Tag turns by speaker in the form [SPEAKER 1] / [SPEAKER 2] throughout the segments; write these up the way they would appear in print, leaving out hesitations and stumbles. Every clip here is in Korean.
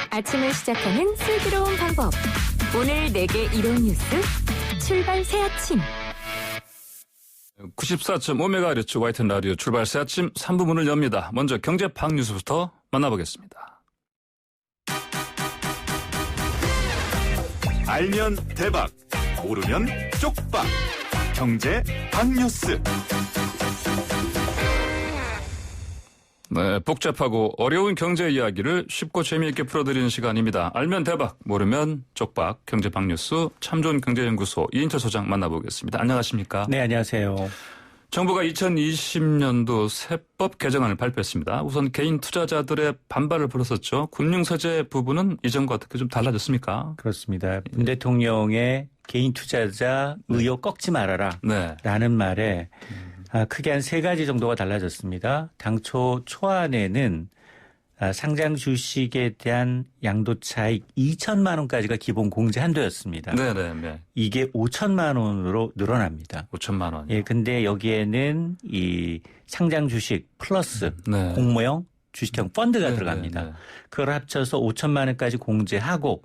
[SPEAKER 1] 아침을 시작하는 슬기로운 방법. 오늘 내게 이로운 뉴스 출발 새아침.
[SPEAKER 2] 94.5MHz YTN 라디오 출발 새아침 3부 문을 엽니다. 먼저 경제 박 뉴스부터 만나보겠습니다.
[SPEAKER 3] 알면 대박, 모르면 쪽박. 경제 박 뉴스.
[SPEAKER 2] 네, 복잡하고 어려운 경제 이야기를 쉽고 재미있게 풀어드리는 시간입니다. 알면 대박, 모르면 쪽박. 경제 박 뉴스 참 좋은 경제연구소 이인철 소장 만나보겠습니다. 안녕하십니까?
[SPEAKER 4] 네, 안녕하세요.
[SPEAKER 2] 정부가 2020년도 세법 개정안을 발표했습니다. 우선 개인 투자자들의 반발을 불렀었죠. 금융세제 부분은 이전과 어떻게 좀 달라졌습니까?
[SPEAKER 4] 그렇습니다. 문 대통령의 개인 투자자 의혹 꺾지 말아라 라는 말에 크게 한 세 가지 정도가 달라졌습니다. 당초 초안에는 상장 주식에 대한 양도차익 2천만 원까지가 기본 공제 한도였습니다.
[SPEAKER 2] 네네.
[SPEAKER 4] 이게 5천만 원으로 늘어납니다.
[SPEAKER 2] 5천만 원.
[SPEAKER 4] 예, 근데 여기에는 이 상장 주식 플러스 공모형 주식형 펀드가 들어갑니다. 그걸 합쳐서 5천만 원까지 공제하고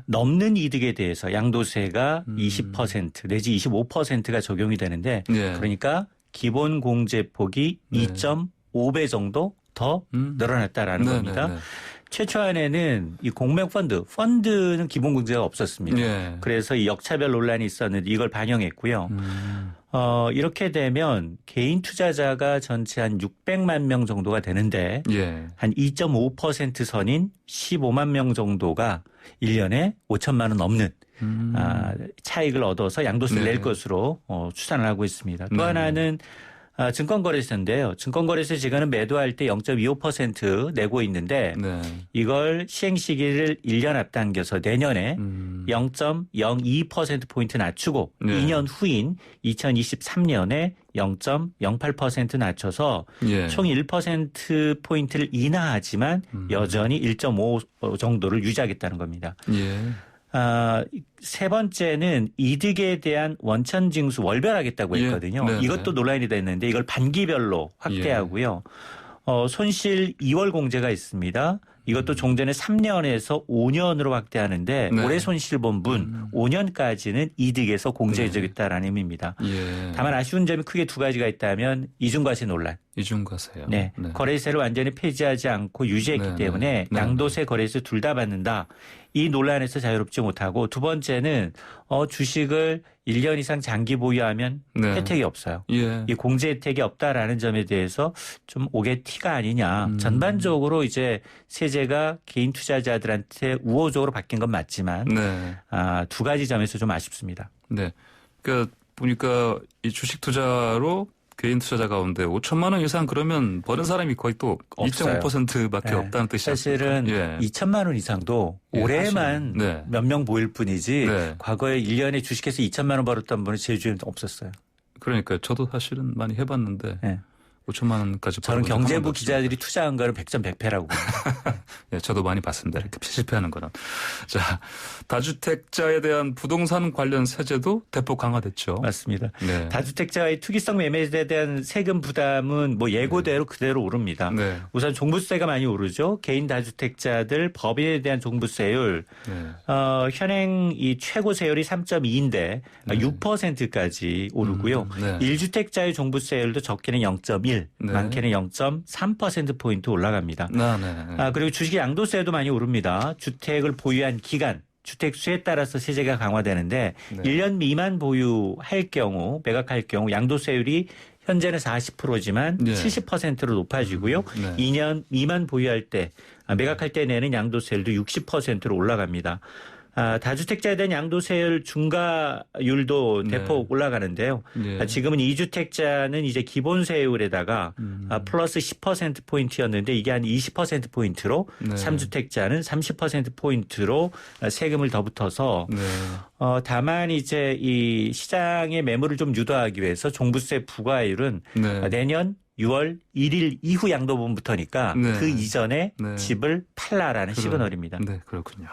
[SPEAKER 4] 넘는 이득에 대해서 양도세가 20% 내지 25%가 적용이 되는데 그러니까 기본 공제폭이 2.5배 정도 더 늘어났다라는 겁니다. 최초안에는 이 공모형 펀드는 기본 공제가 없었습니다. 그래서 이 역차별 논란이 있었는데 이걸 반영했고요. 이렇게 되면 개인 투자자가 전체 한 600만 명 정도가 되는데 한 2.5% 선인 15만 명 정도가 1년에 5천만 원 넘는 차익을 얻어서 양도세를 낼 것으로 추산을 하고 있습니다. 또 하나는 증권거래소인데요. 증권거래소 지금은 매도할 때 0.25% 내고 있는데 이걸 시행 시기를 1년 앞당겨서 내년에 0.02%포인트 낮추고 2년 후인 2023년에 0.08% 낮춰서 총 1%포인트를 인하하지만 여전히 1.5 정도를 유지하겠다는 겁니다. 세 번째는 이득에 대한 원천징수 월별하겠다고 했거든요. 이것도 논란이 됐는데 이걸 반기별로 확대하고요. 손실 2월 공제가 있습니다. 이것도 종전에 3년에서 5년으로 확대하는데 올해 손실 본 분 5년까지는 이득에서 공제해 주겠다라는 의미입니다. 다만 아쉬운 점이 크게 두 가지가 있다면 이중과세 논란.
[SPEAKER 2] 이중과세요.
[SPEAKER 4] 거래세를 완전히 폐지하지 않고 유지했기 때문에 양도세 거래세 둘 다 받는다. 이 논란에서 자유롭지 못하고 두 번째는 주식을 1년 이상 장기 보유하면 혜택이 없어요. 이 공제 혜택이 없다라는 점에 대해서 좀 옥의 티가 아니냐. 전반적으로 이제 세제가 개인 투자자들한테 우호적으로 바뀐 건 맞지만 두 가지 점에서 좀 아쉽습니다.
[SPEAKER 2] 그러니까 보니까 이 주식 투자로 개인 투자자 가운데 5천만 원 이상 그러면 버는 사람이 거의 또 2.5%밖에 없다는 뜻이죠.
[SPEAKER 4] 사실은 2천만 원 이상도 올해만 몇 명 보일 뿐이지 과거에 1년에 주식해서 2천만 원 벌었던 분은 제 주위에는 없었어요.
[SPEAKER 2] 그러니까 저도 사실은 많이 해봤는데 5천만 원까지
[SPEAKER 4] 저는 경제부 기자들이 투자한 거는 100점 100패라고 봅니다.
[SPEAKER 2] 저도 많이 봤습니다. 이렇게 실패하는 거는. 자, 다주택자에 대한 부동산 관련 세제도 대폭 강화됐죠.
[SPEAKER 4] 맞습니다. 다주택자의 투기성 매매에 대한 세금 부담은 뭐 예고대로 그대로 오릅니다. 우선 종부세가 많이 오르죠. 개인 다주택자들 법인에 대한 종부세율 현행 이 최고 세율이 3.2인데 6%까지 오르고요. 1주택자의 종부세율도 적게는 0.1 많게는 0.3%포인트 올라갑니다. 그리고 주식 양도세도 많이 오릅니다. 주택을 보유한 기간, 주택 수에 따라서 세제가 강화되는데 1년 미만 보유할 경우, 매각할 경우 양도세율이 현재는 40%지만 70%로 높아지고요. 2년 미만 보유할 때, 매각할 때 내는 양도세율도 60%로 올라갑니다. 다주택자에 대한 양도세율 중과율도 대폭 올라가는데요. 지금은 2주택자는 이제 기본세율에다가 플러스 10%포인트였는데 이게 한 20%포인트로 3주택자는 30%포인트로 세금을 더 붙어서 다만 이제 이 시장의 매물을 좀 유도하기 위해서 종부세 부과율은 내년 6월 1일 이후 양도분부터니까 그 이전에 집을 팔라라는 시그널입니다.
[SPEAKER 2] 그렇군요.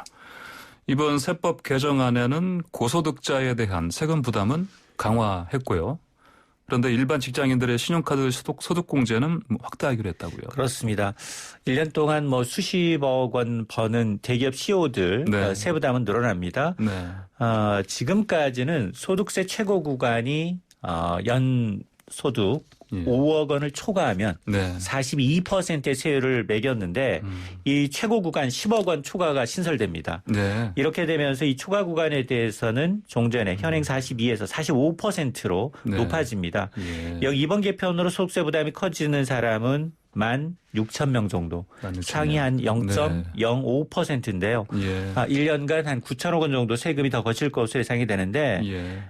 [SPEAKER 2] 이번 세법 개정안에는 고소득자에 대한 세금 부담은 강화했고요. 그런데 일반 직장인들의 신용카드 소득공제는 확대하기로 했다고요.
[SPEAKER 4] 그렇습니다. 1년 동안 뭐 수십억 원 버는 대기업 CEO들
[SPEAKER 2] 네.
[SPEAKER 4] 세부담은 늘어납니다.
[SPEAKER 2] 네.
[SPEAKER 4] 지금까지는 소득세 최고 구간이 연 소득 5억 원을 초과하면
[SPEAKER 2] 네.
[SPEAKER 4] 42%의 세율을 매겼는데 이 최고 구간 10억 원 초과가 신설됩니다.
[SPEAKER 2] 네.
[SPEAKER 4] 이렇게 되면서 이 초과 구간에 대해서는 종전에 현행 42에서 45%로
[SPEAKER 2] 네.
[SPEAKER 4] 높아집니다.
[SPEAKER 2] 예.
[SPEAKER 4] 여기 이번 개편으로 소득세 부담이 커지는 사람은 16,000명 정도, 상위 한 0.05%인데요.
[SPEAKER 2] 예.
[SPEAKER 4] 1년간 한 9천억 원 정도 세금이 더 거칠 것으로 예상이 되는데
[SPEAKER 2] 예.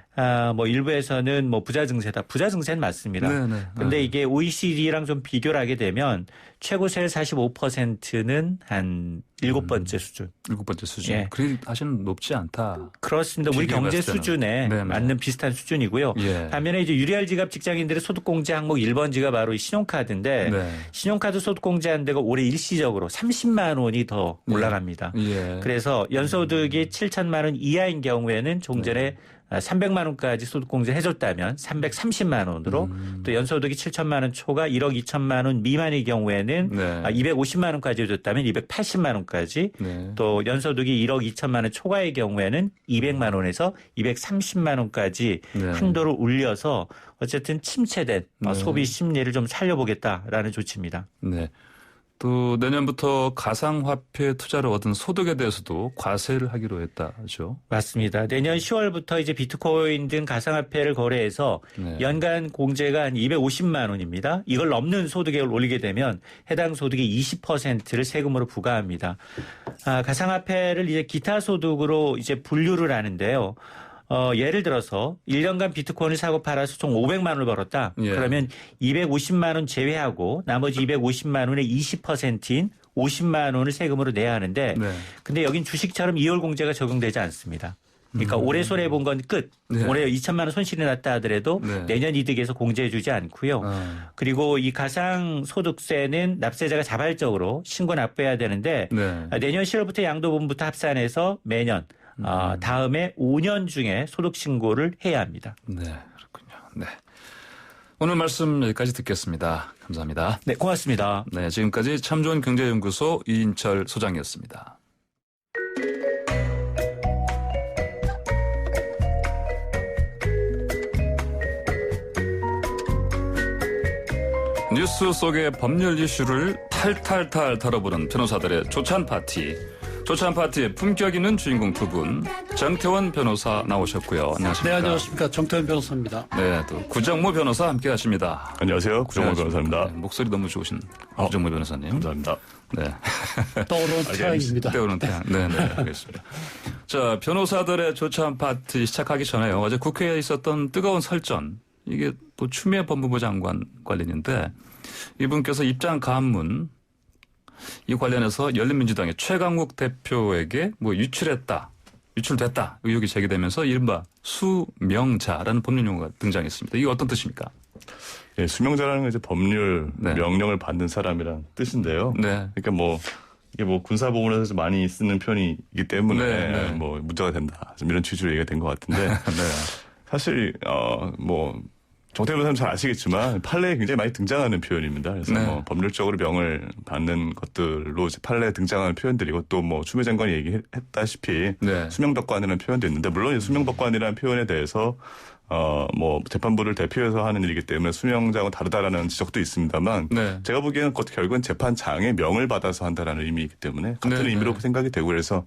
[SPEAKER 4] 뭐 일부에서는 뭐 부자 증세다. 부자 증세는 맞습니다.
[SPEAKER 2] 네네.
[SPEAKER 4] 근데 이게 OECD랑 좀 비교를 하게 되면 최고세율 45%는 한 7번째 수준.
[SPEAKER 2] 7번째 수준.
[SPEAKER 4] 예.
[SPEAKER 2] 그리 사실은 높지 않다.
[SPEAKER 4] 그렇습니다. 우리 경제 수준에
[SPEAKER 2] 네네.
[SPEAKER 4] 맞는 비슷한 수준이고요.
[SPEAKER 2] 예.
[SPEAKER 4] 반면에 이제 유리할 지갑 직장인들의 소득공제 항목 1번지가 바로 이 신용카드인데
[SPEAKER 2] 네.
[SPEAKER 4] 신용카드 소득공제한 데가 올해 일시적으로 30만 원이 더 올라갑니다.
[SPEAKER 2] 예.
[SPEAKER 4] 그래서 연소득이 7천만 원 이하인 경우에는 종전에 300만 원까지 소득공제 해줬다면 330만 원으로 또 연소득이 7천만 원 초과 1억 2천만 원 미만의 경우에는
[SPEAKER 2] 네.
[SPEAKER 4] 250만 원까지 해줬다면 280만 원까지
[SPEAKER 2] 네.
[SPEAKER 4] 또 연소득이 1억 2천만 원 초과의 경우에는 200만 원에서 230만 원까지
[SPEAKER 2] 네.
[SPEAKER 4] 한도를 올려서 어쨌든 침체된
[SPEAKER 2] 네.
[SPEAKER 4] 소비 심리를 좀 살려보겠다라는 조치입니다.
[SPEAKER 2] 네. 또 내년부터 가상화폐 투자를 얻은 소득에 대해서도 과세를 하기로 했다죠.
[SPEAKER 4] 맞습니다. 내년 10월부터 이제 비트코인 등 가상화폐를 거래해서
[SPEAKER 2] 네.
[SPEAKER 4] 연간 공제가 한 250만 원입니다. 이걸 넘는 소득액을 올리게 되면 해당 소득의 20%를 세금으로 부과합니다. 가상화폐를 이제 기타 소득으로 이제 분류를 하는데요. 예를 들어서 1년간 비트코인을 사고 팔아서 총 500만 원을 벌었다.
[SPEAKER 2] 예.
[SPEAKER 4] 그러면 250만 원 제외하고 나머지 250만 원의 20%인 50만 원을 세금으로 내야 하는데
[SPEAKER 2] 네.
[SPEAKER 4] 근데 여긴 주식처럼 2월 공제가 적용되지 않습니다. 그러니까 올해 손해 본 건 끝.
[SPEAKER 2] 네.
[SPEAKER 4] 올해 2천만 원 손실이 났다 하더라도
[SPEAKER 2] 네.
[SPEAKER 4] 내년 이득에서 공제해 주지 않고요. 그리고 이 가상 소득세는 납세자가 자발적으로 신고 납부해야 되는데
[SPEAKER 2] 네.
[SPEAKER 4] 내년 10월부터 양도분부터 합산해서 매년 다음에 5년 중에 소득 신고를 해야 합니다.
[SPEAKER 2] 네, 그렇군요. 네. 오늘 말씀 여기까지 듣겠습니다. 감사합니다.
[SPEAKER 4] 네, 고맙습니다.
[SPEAKER 2] 네, 지금까지 참 좋은 경제연구소 이인철 소장이었습니다. 뉴스 속의 법률 이슈를 탈탈탈 털어보는 변호사들의 조찬 파티. 조찬 파티의 품격 있는 주인공 두 분, 정태원 변호사 나오셨고요. 안녕하십니까?
[SPEAKER 5] 네, 안녕하십니까. 정태원 변호사입니다.
[SPEAKER 2] 네, 또 구정모 변호사 함께 하십니다.
[SPEAKER 3] 안녕하세요. 구정모 변호사입니다.
[SPEAKER 2] 네, 목소리 너무 좋으신 구정모 변호사님.
[SPEAKER 3] 감사합니다.
[SPEAKER 2] 네.
[SPEAKER 5] 떠오르는 태양입니다.
[SPEAKER 2] 떠오르는 태양. 네, 네, 알겠습니다. 자, 변호사들의 조찬 파티 시작하기 전에요. 어제 국회에 있었던 뜨거운 설전. 이게 또 추미애 법무부 장관 관련인데 이분께서 입장 감문 이 관련해서 열린민주당의 최강욱 대표에게 뭐 유출됐다 의혹이 제기되면서 이른바 수명자라는 법률 용어가 등장했습니다. 이게 어떤 뜻입니까?
[SPEAKER 6] 예, 수명자라는 건 이제 법률
[SPEAKER 2] 네.
[SPEAKER 6] 명령을 받는 사람이란 뜻인데요.
[SPEAKER 2] 네.
[SPEAKER 6] 그러니까 이게 군사보훈에서 많이 쓰는 표현이기 때문에
[SPEAKER 2] 네, 네.
[SPEAKER 6] 문제가 된다. 좀 이런 취지로 얘기가 된 것 같은데
[SPEAKER 2] 네.
[SPEAKER 6] 사실 정태근 변호사님 잘 아시겠지만 판례에 굉장히 많이 등장하는 표현입니다. 그래서
[SPEAKER 2] 네.
[SPEAKER 6] 법률적으로 명을 받는 것들로 이제 판례에 등장하는 표현들이고 또 추미애 장관이 얘기했다시피
[SPEAKER 2] 네.
[SPEAKER 6] 수명덕관이라는 표현도 있는데 물론 이 수명덕관이라는 표현에 대해서 재판부를 대표해서 하는 일이기 때문에 수명장은 다르다라는 지적도 있습니다만
[SPEAKER 2] 네.
[SPEAKER 6] 제가 보기에는 결국은 재판장의 명을 받아서 한다라는 의미이기 때문에 같은
[SPEAKER 2] 네,
[SPEAKER 6] 의미로
[SPEAKER 2] 네.
[SPEAKER 6] 생각이 되고 그래서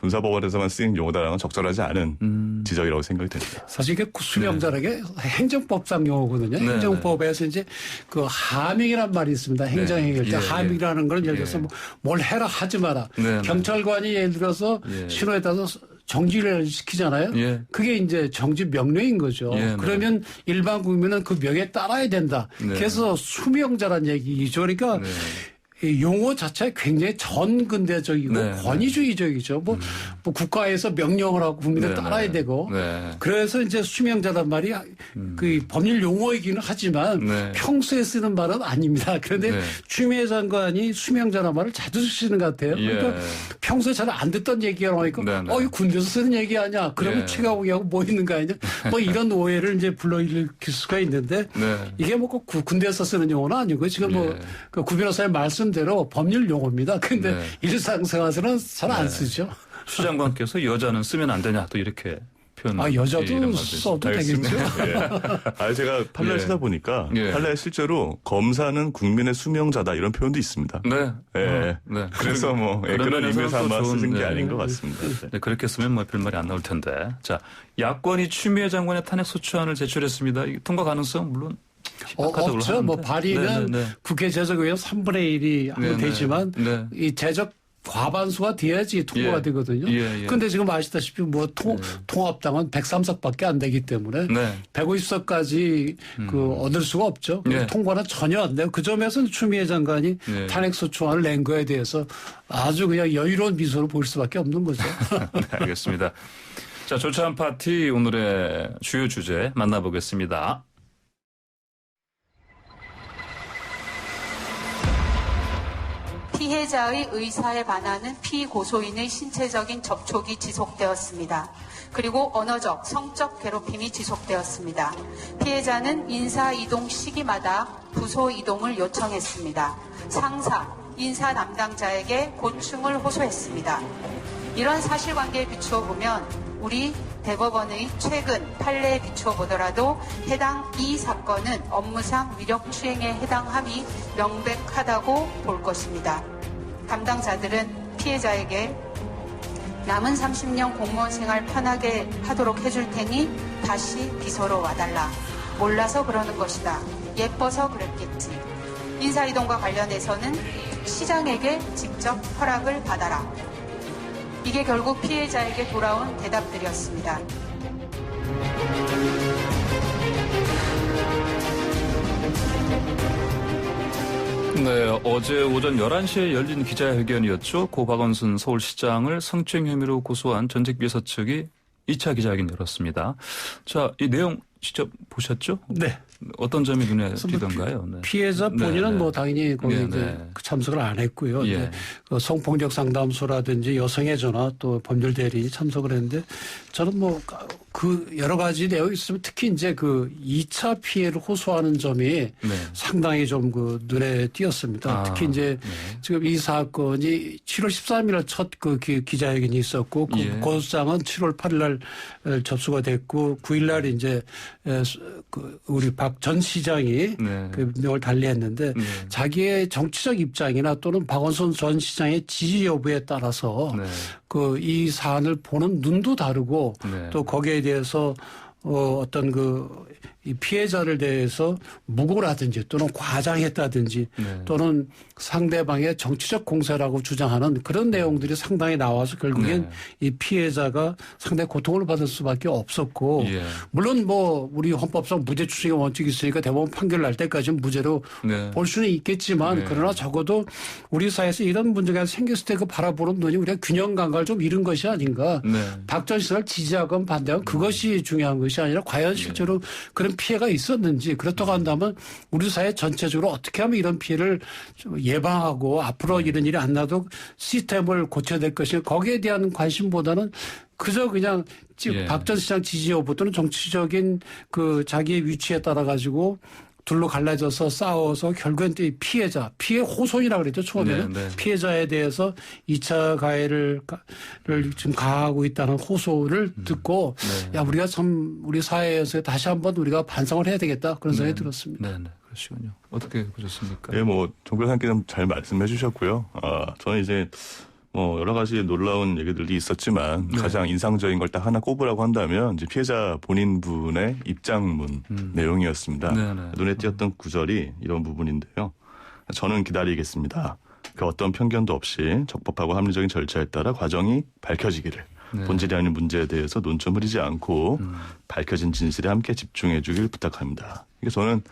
[SPEAKER 6] 군사법원에서만 쓰인 용어다라는 건 적절하지 않은 지적이라고 생각이 됩니다.
[SPEAKER 5] 사실 이게 수명자라는 게 행정법상 용어거든요.
[SPEAKER 2] 네,
[SPEAKER 5] 행정법에서 이제 그 하명이란 말이 있습니다. 행정행위일 때
[SPEAKER 2] 예,
[SPEAKER 5] 하명이라는 건 예를
[SPEAKER 2] 예.
[SPEAKER 5] 들어서 뭘 해라 하지 마라.
[SPEAKER 2] 네,
[SPEAKER 5] 경찰관이 예를 들어서
[SPEAKER 2] 예.
[SPEAKER 5] 신호에 따라서 정지를 시키잖아요.
[SPEAKER 2] 예.
[SPEAKER 5] 그게 이제 정지 명령인 거죠.
[SPEAKER 2] 예, 네.
[SPEAKER 5] 그러면 일반 국민은 그 명에 따라야 된다.
[SPEAKER 2] 네.
[SPEAKER 5] 그래서 수명자란 얘기죠. 그러니까
[SPEAKER 2] 네.
[SPEAKER 5] 이 용어 자체가 굉장히 전근대적이고 권위주의적이죠. 뭐 국가에서 명령을 하고 국민들 따라야 되고 그래서 이제 수명자란 말이 그 법률 용어이기는 하지만 평소에 쓰는 말은 아닙니다. 그런데 추미애 장관이 수명자란 말을 자주 쓰시는 것 같아요. 그러니까 평소에 잘 안 듣던 얘기가 나오니까 이 군대에서 쓰는 얘기 아니야. 그러면 최강욱이하고 뭐 있는 거 아니냐. 뭐 이런 오해를 이제 불러일으킬 수가 있는데 이게 뭐 꼭 군대에서 쓰는 용어는 아니고 지금 뭐 그 구 변호사의 말씀대로 법률 용어입니다. 근데 일상생활에서는 잘 안 쓰죠.
[SPEAKER 2] 추 장관께서 여자는 쓰면 안 되냐 또 이렇게 표현.
[SPEAKER 5] 여자도 써도 되겠죠.
[SPEAKER 6] 제가 판례를 찾아보니까 판례에 실제로 검사는 국민의 수명자다 이런 표현도 있습니다. 그래서 뭐 그런 의미에서 아마 쓰는 게 아닌 것 같습니다.
[SPEAKER 2] 그렇게 쓰면 뭐 별말이 안 나올 텐데. 자, 야권이 추미애 장관의 탄핵 소추안을 제출했습니다. 통과 가능성 물론
[SPEAKER 5] 없죠. 뭐 발의는 국회 제적의원 3분의 1이 하면 되지만 이 제적 과반수가 돼야지 통과가 되거든요. 그런데 지금 아시다시피 뭐 통합당은 103석밖에 안 되기 때문에 150석까지 얻을 수가 없죠. 통과는 전혀 안 돼요. 그 점에서는 추미애 장관이 탄핵소추안을 낸 거에 대해서 아주 그냥 여유로운 미소를 보일 수밖에 없는 거죠.
[SPEAKER 2] 알겠습니다. 자, 조찬 파티 오늘의 주요 주제 만나보겠습니다.
[SPEAKER 7] 피해자의 의사에 반하는 피고소인의 신체적인 접촉이 지속되었습니다. 그리고 언어적, 성적 괴롭힘이 지속되었습니다. 피해자는 인사 이동 시기마다 부서 이동을 요청했습니다. 상사, 인사 담당자에게 고충을 호소했습니다. 이런 사실관계에 비추어 보면 우리 대법원의 최근 판례에 비추어 보더라도 해당 이 사건은 업무상 위력 추행에 해당함이 명백하다고 볼 것입니다. 담당자들은 피해자에게 남은 30년 공무원 생활 편하게 하도록 해줄 테니 다시 비서로 와달라. 몰라서 그러는 것이다. 예뻐서 그랬겠지. 인사이동과 관련해서는 시장에게 직접 허락을 받아라. 이게 결국 피해자에게 돌아온 대답들이었습니다.
[SPEAKER 2] 어제 오전 11시에 열린 기자회견이었죠. 고 박원순 서울시장을 성추행 혐의로 고소한 전직 비서 측이 2차 기자회견 열었습니다. 자, 이 내용 직접 보셨죠?
[SPEAKER 5] 네.
[SPEAKER 2] 어떤 점이 눈에 띄던가요?
[SPEAKER 5] 피해자 본인은 뭐 당연히 거기 이제 참석을 안 했고요. 그 성폭력 상담소라든지 여성의 전화 또 법률 대리인이 참석을 했는데 저는 뭐 그 여러 가지 내용이 있으면 특히 이제 그 2차 피해를 호소하는 점이 상당히 좀 그 눈에 띄었습니다. 특히 이제 지금 이 사건이 7월 13일 첫 그 기자회견이 있었고 그 고소장은 7월 8일 날 접수가 됐고 9일 날 이제 그 우리 박 전 시장이 그 명을 달리했는데 자기의 정치적 입장이나 또는 박원순 전 시장의 지지 여부에 따라서 그 이 사안을 보는 눈도 다르고 또 거기에 대해서 어떤 이 피해자를 대해서 무고라든지 또는 과장했다든지 또는 상대방의 정치적 공세라고 주장하는 그런 내용들이 상당히 나와서 결국엔 이 피해자가 상당히 고통을 받을 수밖에 없었고 물론 뭐 우리 헌법상 무죄 추정의 원칙이 있으니까 대법원 판결 날 때까지는 무죄로 볼 수는 있겠지만 그러나 적어도 우리 사회에서 이런 문제가 생겼을 때 그 바라보는 눈이 우리가 균형 감각을 좀 잃은 것이 아닌가. 박 전 시장을 지지하건 반대하건 그것이 중요한 것이 아니라 과연 실제로 그런 피해가 있었는지 그렇다고 한다면 우리 사회 전체적으로 어떻게 하면 이런 피해를 좀 예방하고 앞으로 이런 일이 안 나도록 시스템을 고쳐야 될 것인가 거기에 대한 관심보다는 그저 그냥 박 전 시장 지지 여부 또는 정치적인 그 자기의 위치에 따라 가지고 둘로 갈라져서 싸워서 결국엔 또 피해 호소인이라고 그랬죠. 처음에는. 피해자에 대해서 2차 가해를 지금 가하고 있다는 호소를 듣고 야, 우리가 참 우리 사회에서 다시 한번 우리가 반성을 해야 되겠다. 그런 생각이 들었습니다.
[SPEAKER 2] 그러시군요. 어떻게 보셨습니까?
[SPEAKER 6] 뭐 정 변호사님께서 잘 말씀해 주셨고요. 저는 이제 뭐 여러 가지 놀라운 얘기들이 있었지만 가장 인상적인 걸 딱 하나 꼽으라고 한다면 이제 피해자 본인분의 입장문 내용이었습니다. 눈에 띄었던 구절이 이런 부분인데요. 저는 기다리겠습니다. 그 어떤 편견도 없이 적법하고 합리적인 절차에 따라 과정이 밝혀지기를 본질이 아닌 문제에 대해서 논점 흐리지 않고 밝혀진 진실에 함께 집중해 주길 부탁합니다. 이게 저는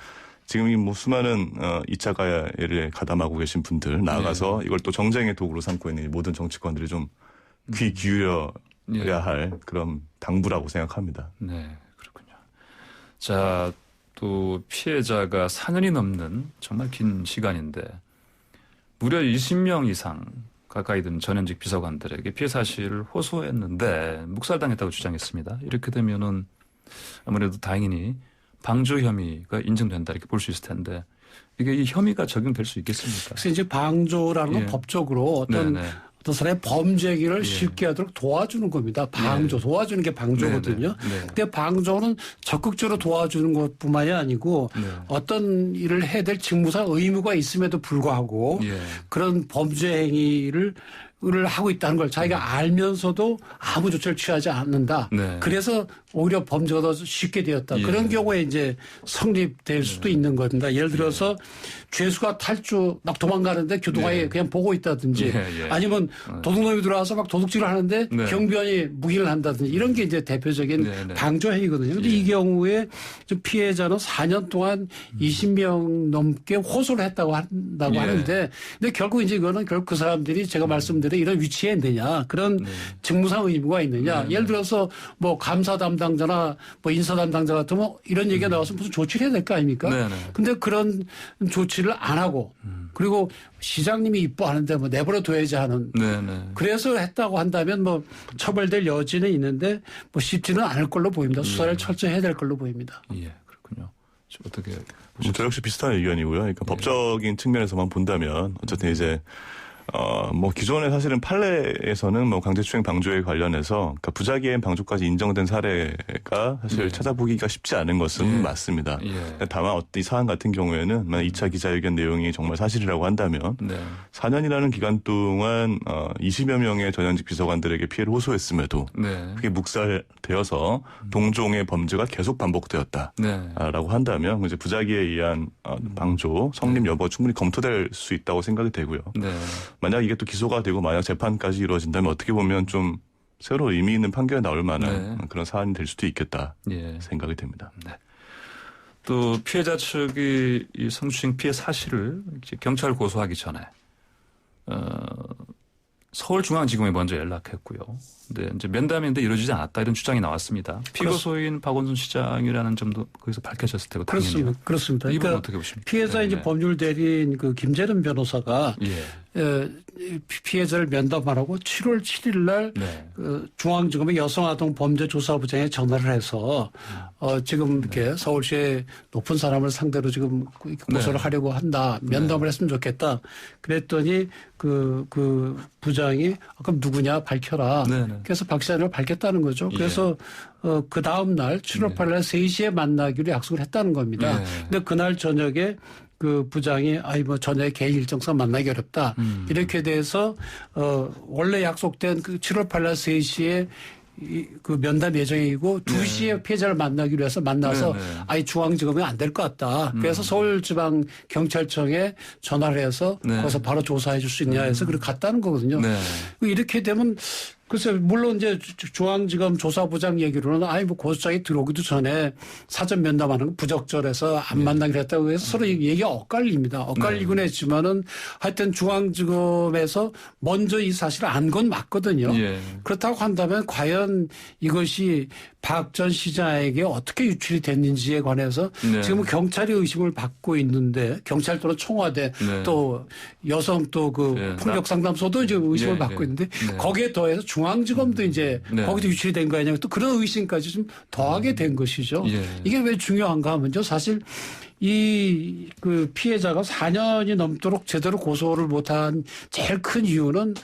[SPEAKER 6] 지금 이 뭐 수많은 2차 가해를 가담하고 계신 분들 나아가서 이걸 또 정쟁의 도구로 삼고 있는 모든 정치권들이 좀 귀 기울여야 할 그런 당부라고 생각합니다.
[SPEAKER 2] 네, 그렇군요. 자, 또 피해자가 4년이 넘는 정말 긴 시간인데 무려 20명 이상 가까이 든 전현직 비서관들에게 피해 사실을 호소했는데 묵살당했다고 주장했습니다. 이렇게 되면은 아무래도 다행히 방조 혐의가 인정된다 이렇게 볼 수 있을 텐데 이게 이 혐의가 적용될 수 있겠습니까?
[SPEAKER 5] 그래서 이제 방조라는 건 법적으로 어떤 사람의 범죄 행위를 쉽게 하도록 도와주는 겁니다. 방조, 도와주는 게 방조거든요. 근데 방조는 적극적으로 도와주는 것뿐만이 아니고 어떤 일을 해야 될 직무상 의무가 있음에도 불구하고 그런 범죄 행위를 하고 있다는 걸 자기가 알면서도 아무 조치를 취하지 않는다. 그래서 오히려 범죄가 더 쉽게 되었다. 그런 경우에 이제 성립될 수도 있는 겁니다. 예를 들어서 죄수가 막 도망가는데 교도관이 그냥 보고 있다든지 아니면 도둑놈이 들어와서 막 도둑질을 하는데 경비원이 묵인을 한다든지 이런 게 이제 대표적인 방조 행위거든요. 그런데 이 경우에 피해자는 4년 동안 20명 넘게 호소를 한다고 하는데 근데 결국 이제 이거는 결국 그 사람들이 제가 말씀드린 이런 위치에 있느냐 그런 직무상 의무가 있느냐 예를 들어서 뭐 감사 담당자나 뭐 인사 담당자 같으면 이런 얘기가 나와서 무슨 조치를 해야 될 거 아닙니까? 근데 그런 조치를 안 하고 그리고 시장님이 이뻐하는데 뭐 내버려 둬야지 하는 그래서 했다고 한다면 뭐 처벌될 여지는 있는데 뭐 쉽지는 않을 걸로 보입니다. 수사를 철저히 해야 될 걸로 보입니다.
[SPEAKER 2] 예, 그렇군요. 어떻게
[SPEAKER 6] 저 역시 비슷한 의견이고요. 그러니까 법적인 측면에서만 본다면 어쨌든 이제 뭐 기존에 사실은 판례에서는 뭐 강제추행 방조에 관련해서 그러니까 부작위행 방조까지 인정된 사례가 사실 찾아보기가 쉽지 않은 것은 맞습니다. 다만 어떤 이 사안 같은 경우에는 2차 기자회견 내용이 정말 사실이라고 한다면 4년이라는 기간 동안 20여 명의 전현직 비서관들에게 피해를 호소했음에도 그게 묵살되어서 동종의 범죄가 계속 반복되었다라고 한다면 이제 부작위에 의한 방조 성립 여부가 충분히 검토될 수 있다고 생각이 되고요. 만약 이게 또 기소가 되고 만약 재판까지 이루어진다면 어떻게 보면 좀 새로 의미 있는 판결이 나올 만한 그런 사안이 될 수도 있겠다 생각이 됩니다.
[SPEAKER 2] 또 피해자 측이 이 성추행 피해 사실을 이제 경찰 고소하기 전에 서울중앙지검에 먼저 연락했고요. 근데 이제 면담인데 이루어지지 않았다 이런 주장이 나왔습니다. 피고소인 박원순 시장이라는 점도 거기서 밝혀졌을 테고 당연히
[SPEAKER 5] 그렇습니다.
[SPEAKER 2] 이분
[SPEAKER 5] 그러니까
[SPEAKER 2] 어떻게 보십니까?
[SPEAKER 5] 피해자 이제 법률 대리인 그 김재름 변호사가 피해자를 면담하라고 7월 7일 날 그 중앙지검의 여성아동범죄조사부장에 전화를 해서 지금 이렇게 서울시의 높은 사람을 상대로 지금 고소를 하려고 한다. 면담을 했으면 좋겠다. 그랬더니 그 부장이 그럼 누구냐 밝혀라. 그래서 박 시장을 밝혔다는 거죠. 그래서 그 다음 날 7월 8일 날 3시에 만나기로 약속을 했다는 겁니다. 근데 그날 저녁에 그 부장이 뭐 저녁에 개인 일정상 만나기 어렵다. 이렇게 돼서 원래 약속된 그 7월 8일 날 3시에 그 면담 예정이고 2시에 피해자를 만나기로 해서 만나서 중앙지검이 안 될 것 같다. 그래서 서울지방경찰청에 전화를 해서 거기서 바로 조사해 줄 수 있냐 해서 그렇게 갔다는 거거든요. 이렇게 되면 글쎄 물론 이제 중앙지검 조사부장 얘기로는 뭐 고소장이 들어오기도 전에 사전 면담하는 건 부적절해서 안 만나기로 했다고 해서 서로 얘기가 엇갈립니다. 엇갈리곤 했지만은 하여튼 중앙지검에서 먼저 이 사실을 안 건 맞거든요. 그렇다고 한다면 과연 이것이 박 전 시장에게 어떻게 유출이 됐는지에 관해서 지금 경찰이 의심을 받고 있는데 경찰 또는 청와대 또 여성 또 그 폭력 상담소도 지금 의심을 받고 있는데 거기에 더해서 중앙지검도 이제 거기도 유출이 된 거 아니냐 또 그런 의심까지 좀 더하게 된 것이죠. 이게 왜 중요한가 하면요. 사실 이 그 피해자가 4년이 넘도록 제대로 고소를 못한 제일 큰 이유는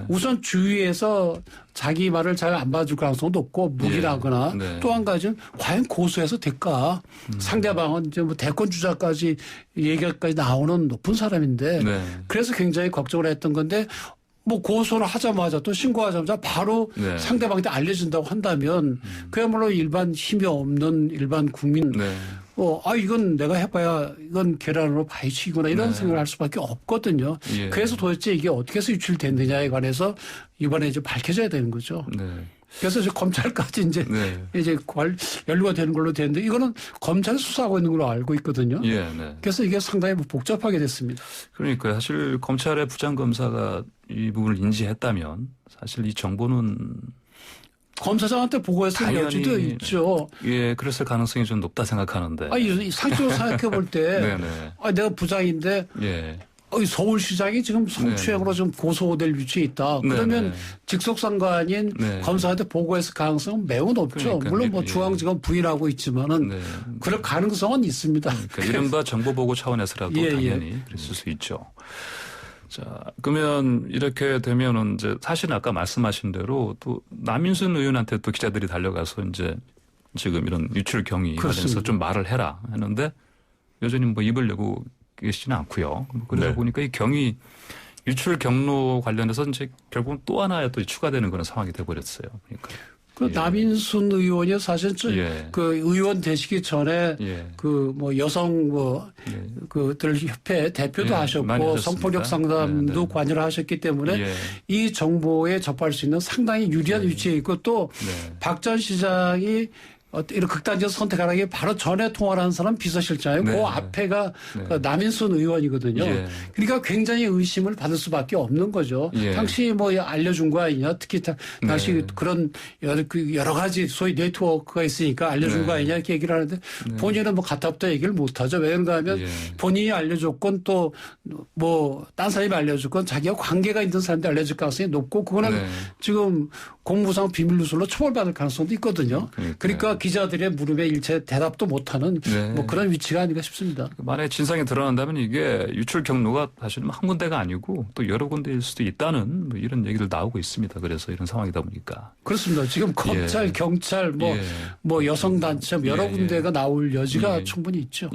[SPEAKER 5] 우선 주위에서 자기 말을 잘 안 봐줄 가능성도 높고 묵인하거나 또 한 가지는 과연 고소해서 될까? 상대방은 이제 뭐 대권 주자까지 얘기까지 나오는 높은 사람인데 그래서 굉장히 걱정을 했던 건데 뭐 고소를 하자마자 또 신고하자마자 바로 상대방한테 알려준다고 한다면 그야말로 일반 힘이 없는 일반 국민 이건 내가 해봐야 이건 계란으로 파헤치기구나 이런 생각을 할 수밖에 없거든요. 그래서 도대체 이게 어떻게 해서 유출됐느냐에 관해서 이번에 이제 밝혀져야 되는 거죠. 그래서 이제 검찰까지 이제 연루가 되는 걸로 되는데 이거는 검찰이 수사하고 있는 걸로 알고 있거든요. 그래서 이게 상당히 복잡하게 됐습니다.
[SPEAKER 2] 그러니까 사실 검찰의 부장검사가 이 부분을 인지했다면 사실 이 정보는
[SPEAKER 5] 검사장한테 보고했을 여지도 있죠.
[SPEAKER 2] 예, 그랬을 가능성이 좀 높다 생각하는데.
[SPEAKER 5] 상식적으로 생각해 볼 때 내가 부장인데 서울시장이 지금 성추행으로 좀 고소될 위치에 있다. 그러면 직속상관인 검사한테 보고했을 가능성은 매우 높죠.
[SPEAKER 2] 그러니까,
[SPEAKER 5] 물론 뭐 중앙지검 부인하고 있지만은 그럴 가능성은 있습니다.
[SPEAKER 2] 그러니까 이른바 정보보고 차원에서라도 당연히 그랬을 수 있죠. 자, 그러면 이렇게 되면은 이제 사실은 아까 말씀하신 대로 또 남인순 의원한테 또 기자들이 달려가서 이제 지금 이런 유출 경위 관련해서 좀 말을 해라 했는데 여전히 뭐 입을 내고 계시지는 않고요. 그러다 보니까 이 경위 유출 경로 관련해서 이제 결국은 또 하나의 또 추가되는 그런 상황이 돼버렸어요. 그러니까.
[SPEAKER 5] 남인순 의원이 사실 그 의원 되시기 전에 그 뭐 여성 그들 협회 대표도 하셨고 성폭력 상담도 관여를 하셨기 때문에 이 정보에 접할 수 있는 상당히 유리한 위치에 있고 또 박 전 시장이 이런 극단적 선택하는 게 바로 전에 통화를 한 사람 비서실장이고 그 앞에가 남인순 의원이거든요. 그러니까 굉장히 의심을 받을 수밖에 없는 거죠. 당시 뭐 알려준 거 아니냐. 특히 당시 그런 여러 가지 소위 네트워크가 있으니까 알려준 거 아니냐 이렇게 얘기를 하는데 본인은 뭐 가타부터 얘기를 못 하죠. 왜 그런가 하면 본인이 알려줬건 또 뭐 딴 사람이 알려줬건 자기가 관계가 있는 사람한테 알려줄 가능성이 높고 그거는 지금 공무상 비밀누설로 처벌받을 가능성도 있거든요. 그러니까 기자들의 물음에 일체 대답도 못하는 뭐 그런 위치가 아닌가 싶습니다.
[SPEAKER 2] 만약에 진상이 드러난다면 이게 유출 경로가 사실은 한 군데가 아니고 또 여러 군데일 수도 있다는 뭐 이런 얘기들 나오고 있습니다. 그래서 이런 상황이다 보니까.
[SPEAKER 5] 그렇습니다. 지금 검찰, 경찰, 뭐 여성단체 여러 군데가 나올 여지가 충분히 있죠.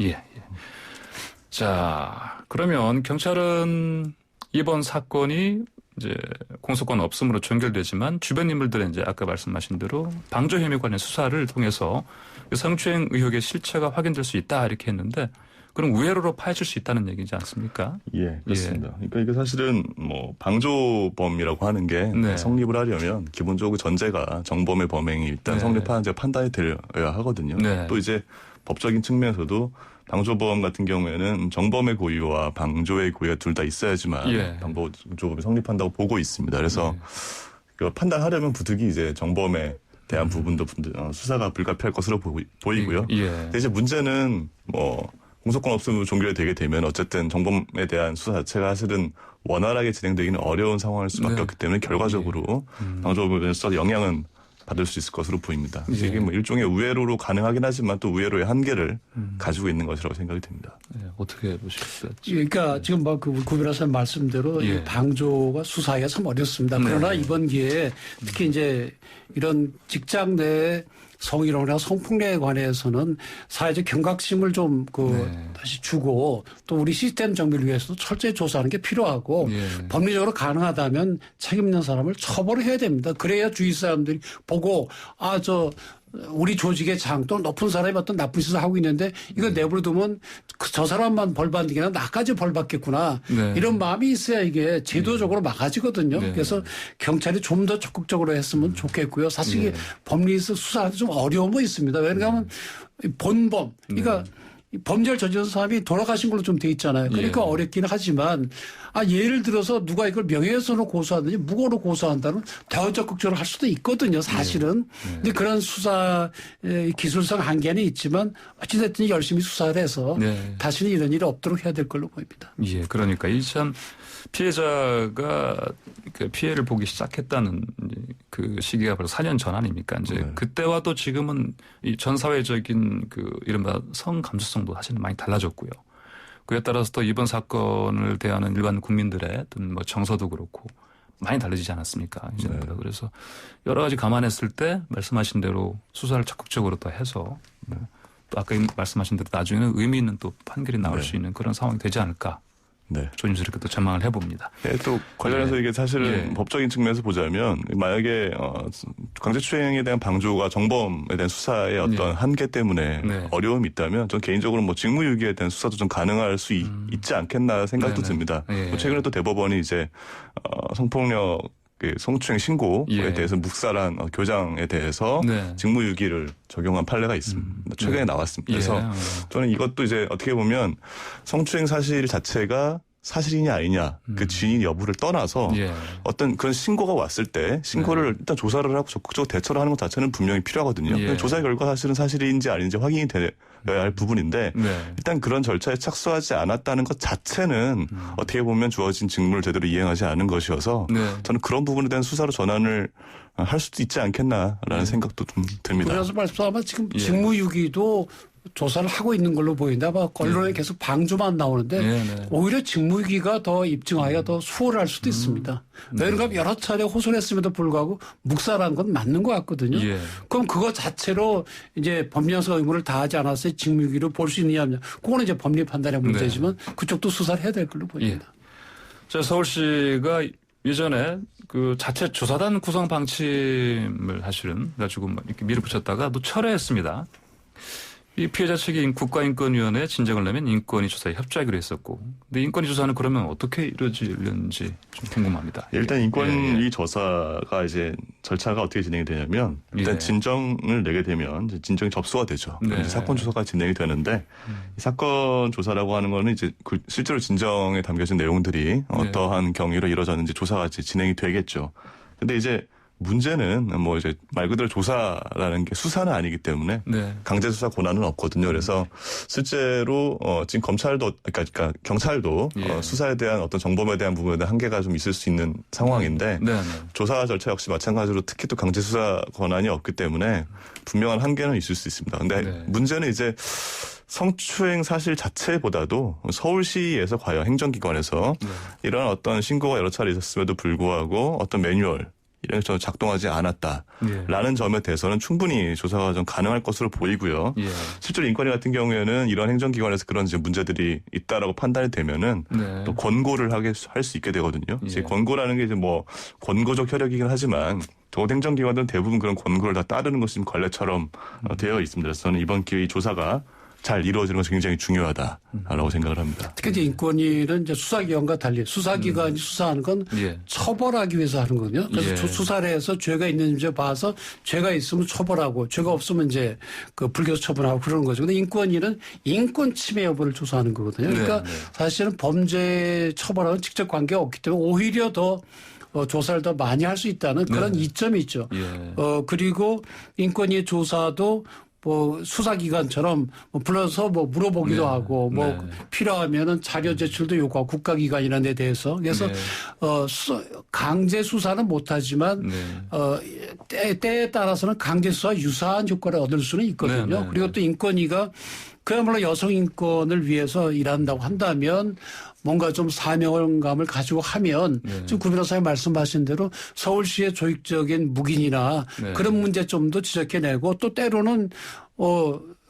[SPEAKER 2] 자, 그러면 경찰은 이번 사건이 이제 공소권 없음으로 종결되지만 주변 인물들은 이제 아까 말씀하신 대로 방조 혐의 관련 수사를 통해서 성추행 의혹의 실체가 확인될 수 있다 이렇게 했는데 그럼 우회로로 파헤칠 수 있다는 얘기지 않습니까?
[SPEAKER 6] 예, 그렇습니다. 그러니까 이게 사실은 뭐 방조범이라고 하는 게 성립을 하려면 기본적으로 전제가 정범의 범행이 일단 성립하는지 판단이 되어야 하거든요. 또 이제 법적인 측면에서도 방조범 같은 경우에는 정범의 고의와 방조의 고의가 둘 다 있어야지만 방조범이 성립한다고 보고 있습니다. 그래서 판단하려면 부득이 이제 정범에 대한 부분도 수사가 불가피할 것으로 보이고요. 근데 이제 문제는 뭐 공소권 없음으로 종결이 되게 되면 어쨌든 정범에 대한 수사 자체가 사실은 원활하게 진행되기는 어려운 상황일 수밖에 없기 때문에 결과적으로 방조범에 수사에 영향은 받을 수 있을 것으로 보입니다. 이게 뭐 일종의 우회로로 가능하긴 하지만 또 우회로의 한계를 가지고 있는 것이라고 생각이 듭니다.
[SPEAKER 2] 어떻게 보실까요?
[SPEAKER 5] 그러니까 지금 뭐 그 구별하신 말씀대로 이 방조가 수사하기가 참 어렵습니다. 그러나 이번 기회에 특히 이제 이런 직장 내 성희롱이나 성폭력에 관해서는 사회적 경각심을 좀 다시 주고 또 우리 시스템 정비를 위해서도 철저히 조사하는 게 필요하고 법리적으로 가능하다면 책임 있는 사람을 처벌을 해야 됩니다. 그래야 주위 사람들이 보고 우리 조직의 장 또 높은 사람이 어떤 나쁜 짓을 하고 있는데 이거 내버려두면 저 사람만 벌 받는 게 아니라 나까지 벌 받겠구나. 이런 마음이 있어야 이게 제도적으로 막아지거든요. 그래서 경찰이 좀 더 적극적으로 했으면 좋겠고요. 사실 이게 법리에서 수사하기 좀 어려움은 있습니다. 왜냐하면 본범 그러니까 범죄를 저지른 사람이 돌아가신 걸로 좀 돼 있잖아요. 그러니까 어렵긴 하지만 예를 들어서 누가 이걸 명예훼손으로 고소하든지 무고로 고소한다면 더 적극적으로 할 수도 있거든요. 사실은. 근데 그런 수사 기술상 한계는 있지만 어찌됐든 열심히 수사를 해서 다시는 이런 일이 없도록 해야 될 걸로 보입니다.
[SPEAKER 2] 그러니까 이 참 피해자가 그 피해를 보기 시작했다는 그 시기가 벌써 4년 전 아닙니까? 이제 그때와 또 지금은 이 전 사회적인 그 이른바 성 감수성도 사실은 많이 달라졌고요. 그에 따라서 또 이번 사건을 대하는 일반 국민들의 어떤 뭐 정서도 그렇고 많이 달라지지 않았습니까? 이제보다. 그래서 여러 가지 감안했을 때 말씀하신 대로 수사를 적극적으로 또 해서 또 아까 말씀하신 대로 나중에는 의미 있는 또 판결이 나올 수 있는 그런 상황이 되지 않을까. 조심스럽게 또 전망을 해봅니다.
[SPEAKER 6] 또 관련해서 이게 사실은 법적인 측면에서 보자면 만약에 강제추행에 대한 방조가 정범에 대한 수사의 어떤 한계 때문에 어려움이 있다면 전 개인적으로 뭐 직무유기에 대한 수사도 좀 가능할 수 있지 않겠나 생각도 듭니다. 최근에 또 대법원이 이제 성폭력 그 성추행 신고에 대해서 묵살한 교장에 대해서 직무유기를 적용한 판례가 있습니다. 최근에 나왔습니다. 그래서 저는 이것도 이제 어떻게 보면 성추행 사실 자체가 사실이냐 아니냐 그 진위 여부를 떠나서 어떤 그런 신고가 왔을 때 신고를 일단 조사를 하고 적극적으로 대처를 하는 것 자체는 분명히 필요하거든요. 조사 결과 사실은 사실인지 아닌지 확인이 되어야 할 부분인데 일단 그런 절차에 착수하지 않았다는 것 자체는 어떻게 보면 주어진 직무를 제대로 이행하지 않은 것이어서 저는 그런 부분에 대한 수사로 전환을 할 수도 있지 않겠나라는 생각도 좀 듭니다.
[SPEAKER 5] 그래서 말씀하면 지금 직무유기도 조사를 하고 있는 걸로 보인다. 언론에 계속 방조만 나오는데 오히려 직무유기가 더 입증하기가 더 수월할 수도 있습니다. 왜냐하면 여러 차례 호소했음에도 불구하고 묵살한 건 맞는 것 같거든요. 그럼 그거 자체로 이제 법령상 의무를 다하지 않았을 때 직무유기를 볼 수 있느냐 없느냐. 그거는 이제 법리 판단의 문제지만 그쪽도 수사를 해야 될 걸로 보입니다.
[SPEAKER 2] 자, 서울시가 예전에 그 자체 조사단 구성 방침을 사실은 가지고 이렇게 밀어붙였다가 또 철회했습니다. 이 피해자 측이 국가인권위원회에 진정을 내면 인권위 조사에 협조하기로 했었고, 근데 인권위 조사는 그러면 어떻게 이루어지는지 좀 궁금합니다.
[SPEAKER 6] 일단 인권위 조사가 이제 절차가 어떻게 진행이 되냐면 일단 진정을 내게 되면 이제 진정이 접수가 되죠. 이제 사건 조사가 진행이 되는데 이 사건 조사라고 하는 거는 이제 실제로 진정에 담겨진 내용들이 어떠한 경위로 이루어졌는지 조사가 이제 진행이 되겠죠. 근데 이제 문제는 뭐 이제 말 그대로 조사라는 게 수사는 아니기 때문에 강제 수사 권한은 없거든요. 그래서 실제로 지금 검찰도 그러니까 경찰도 수사에 대한 어떤 정범에 대한 부분에 대한 한계가 좀 있을 수 있는 상황인데 조사 절차 역시 마찬가지로 특히 또 강제 수사 권한이 없기 때문에 분명한 한계는 있을 수 있습니다. 근데 문제는 이제 성추행 사실 자체보다도 서울시에서 과연 행정기관에서 이런 어떤 신고가 여러 차례 있었음에도 불구하고 어떤 매뉴얼 이런 게 작동하지 않았다라는 점에 대해서는 충분히 조사가 좀 가능할 것으로 보이고요. 실제로 인권위 같은 경우에는 이런 행정기관에서 그런 이제 문제들이 있다라고 판단이 되면은 또 권고를 할 수 있게 되거든요. 이제 권고라는 게 이제 뭐 권고적 혈액이긴 하지만 적어도 행정기관들은 대부분 그런 권고를 다 따르는 것이 지금 관례처럼 되어 있습니다. 그래서 저는 이번 기회에 이 조사가 잘 이루어지는 것이 굉장히 중요하다라고 생각을 합니다.
[SPEAKER 5] 특히 이제 인권위는 이제 수사기관과 달리 수사기관이 수사하는 건 처벌하기 위해서 하는 거거든요. 그래서 수사를 해서 죄가 있는지 봐서 죄가 있으면 처벌하고 죄가 없으면 이제 그 불기소 처분하고 그러는 거죠. 근데 인권위는 인권 침해 여부를 조사하는 거거든요. 그러니까 사실은 범죄 처벌하고는 직접 관계가 없기 때문에 오히려 더 조사를 더 많이 할 수 있다는 그런 이점이 있죠. 그리고 인권위 조사도 뭐 수사기관처럼 불러서 뭐 물어보기도 하고 뭐 필요하면은 자료 제출도 요구하고 국가기관이라는 데 대해서 그래서 강제 수사는 못하지만 때에 따라서는 강제 수사 유사한 효과를 얻을 수는 있거든요. 그리고 또 인권위가 그야말로 여성 인권을 위해서 일한다고 한다면 뭔가 좀 사명감을 가지고 하면 지금 구 변호사님 말씀하신 대로 서울시의 조직적인 묵인이나 그런 문제점도 지적해내고 또 때로는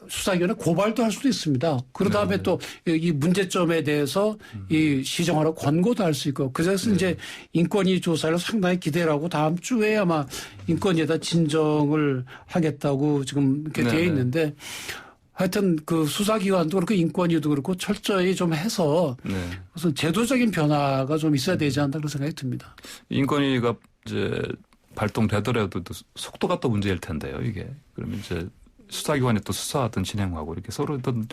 [SPEAKER 5] 수사기관에 고발도 할 수도 있습니다. 그러 다음에 또 이 문제점에 대해서 이 시정하라고 권고도 할 수 있고 그래서 이제 인권위 조사를 상당히 기대를 하고 다음 주에 아마 인권위에다 진정을 하겠다고 지금 이렇게 되어 있는데 하여튼 그 수사기관도 그렇고 인권위도 그렇고 철저히 좀 해서 무슨 제도적인 변화가 좀 있어야 되지 않나 그런 생각이 듭니다.
[SPEAKER 2] 인권위가 이제 발동되더라도 속도가 또 문제일 텐데요, 이게. 그러면 이제 수사기관이 또 수사하든 진행하고 이렇게 서로 어떤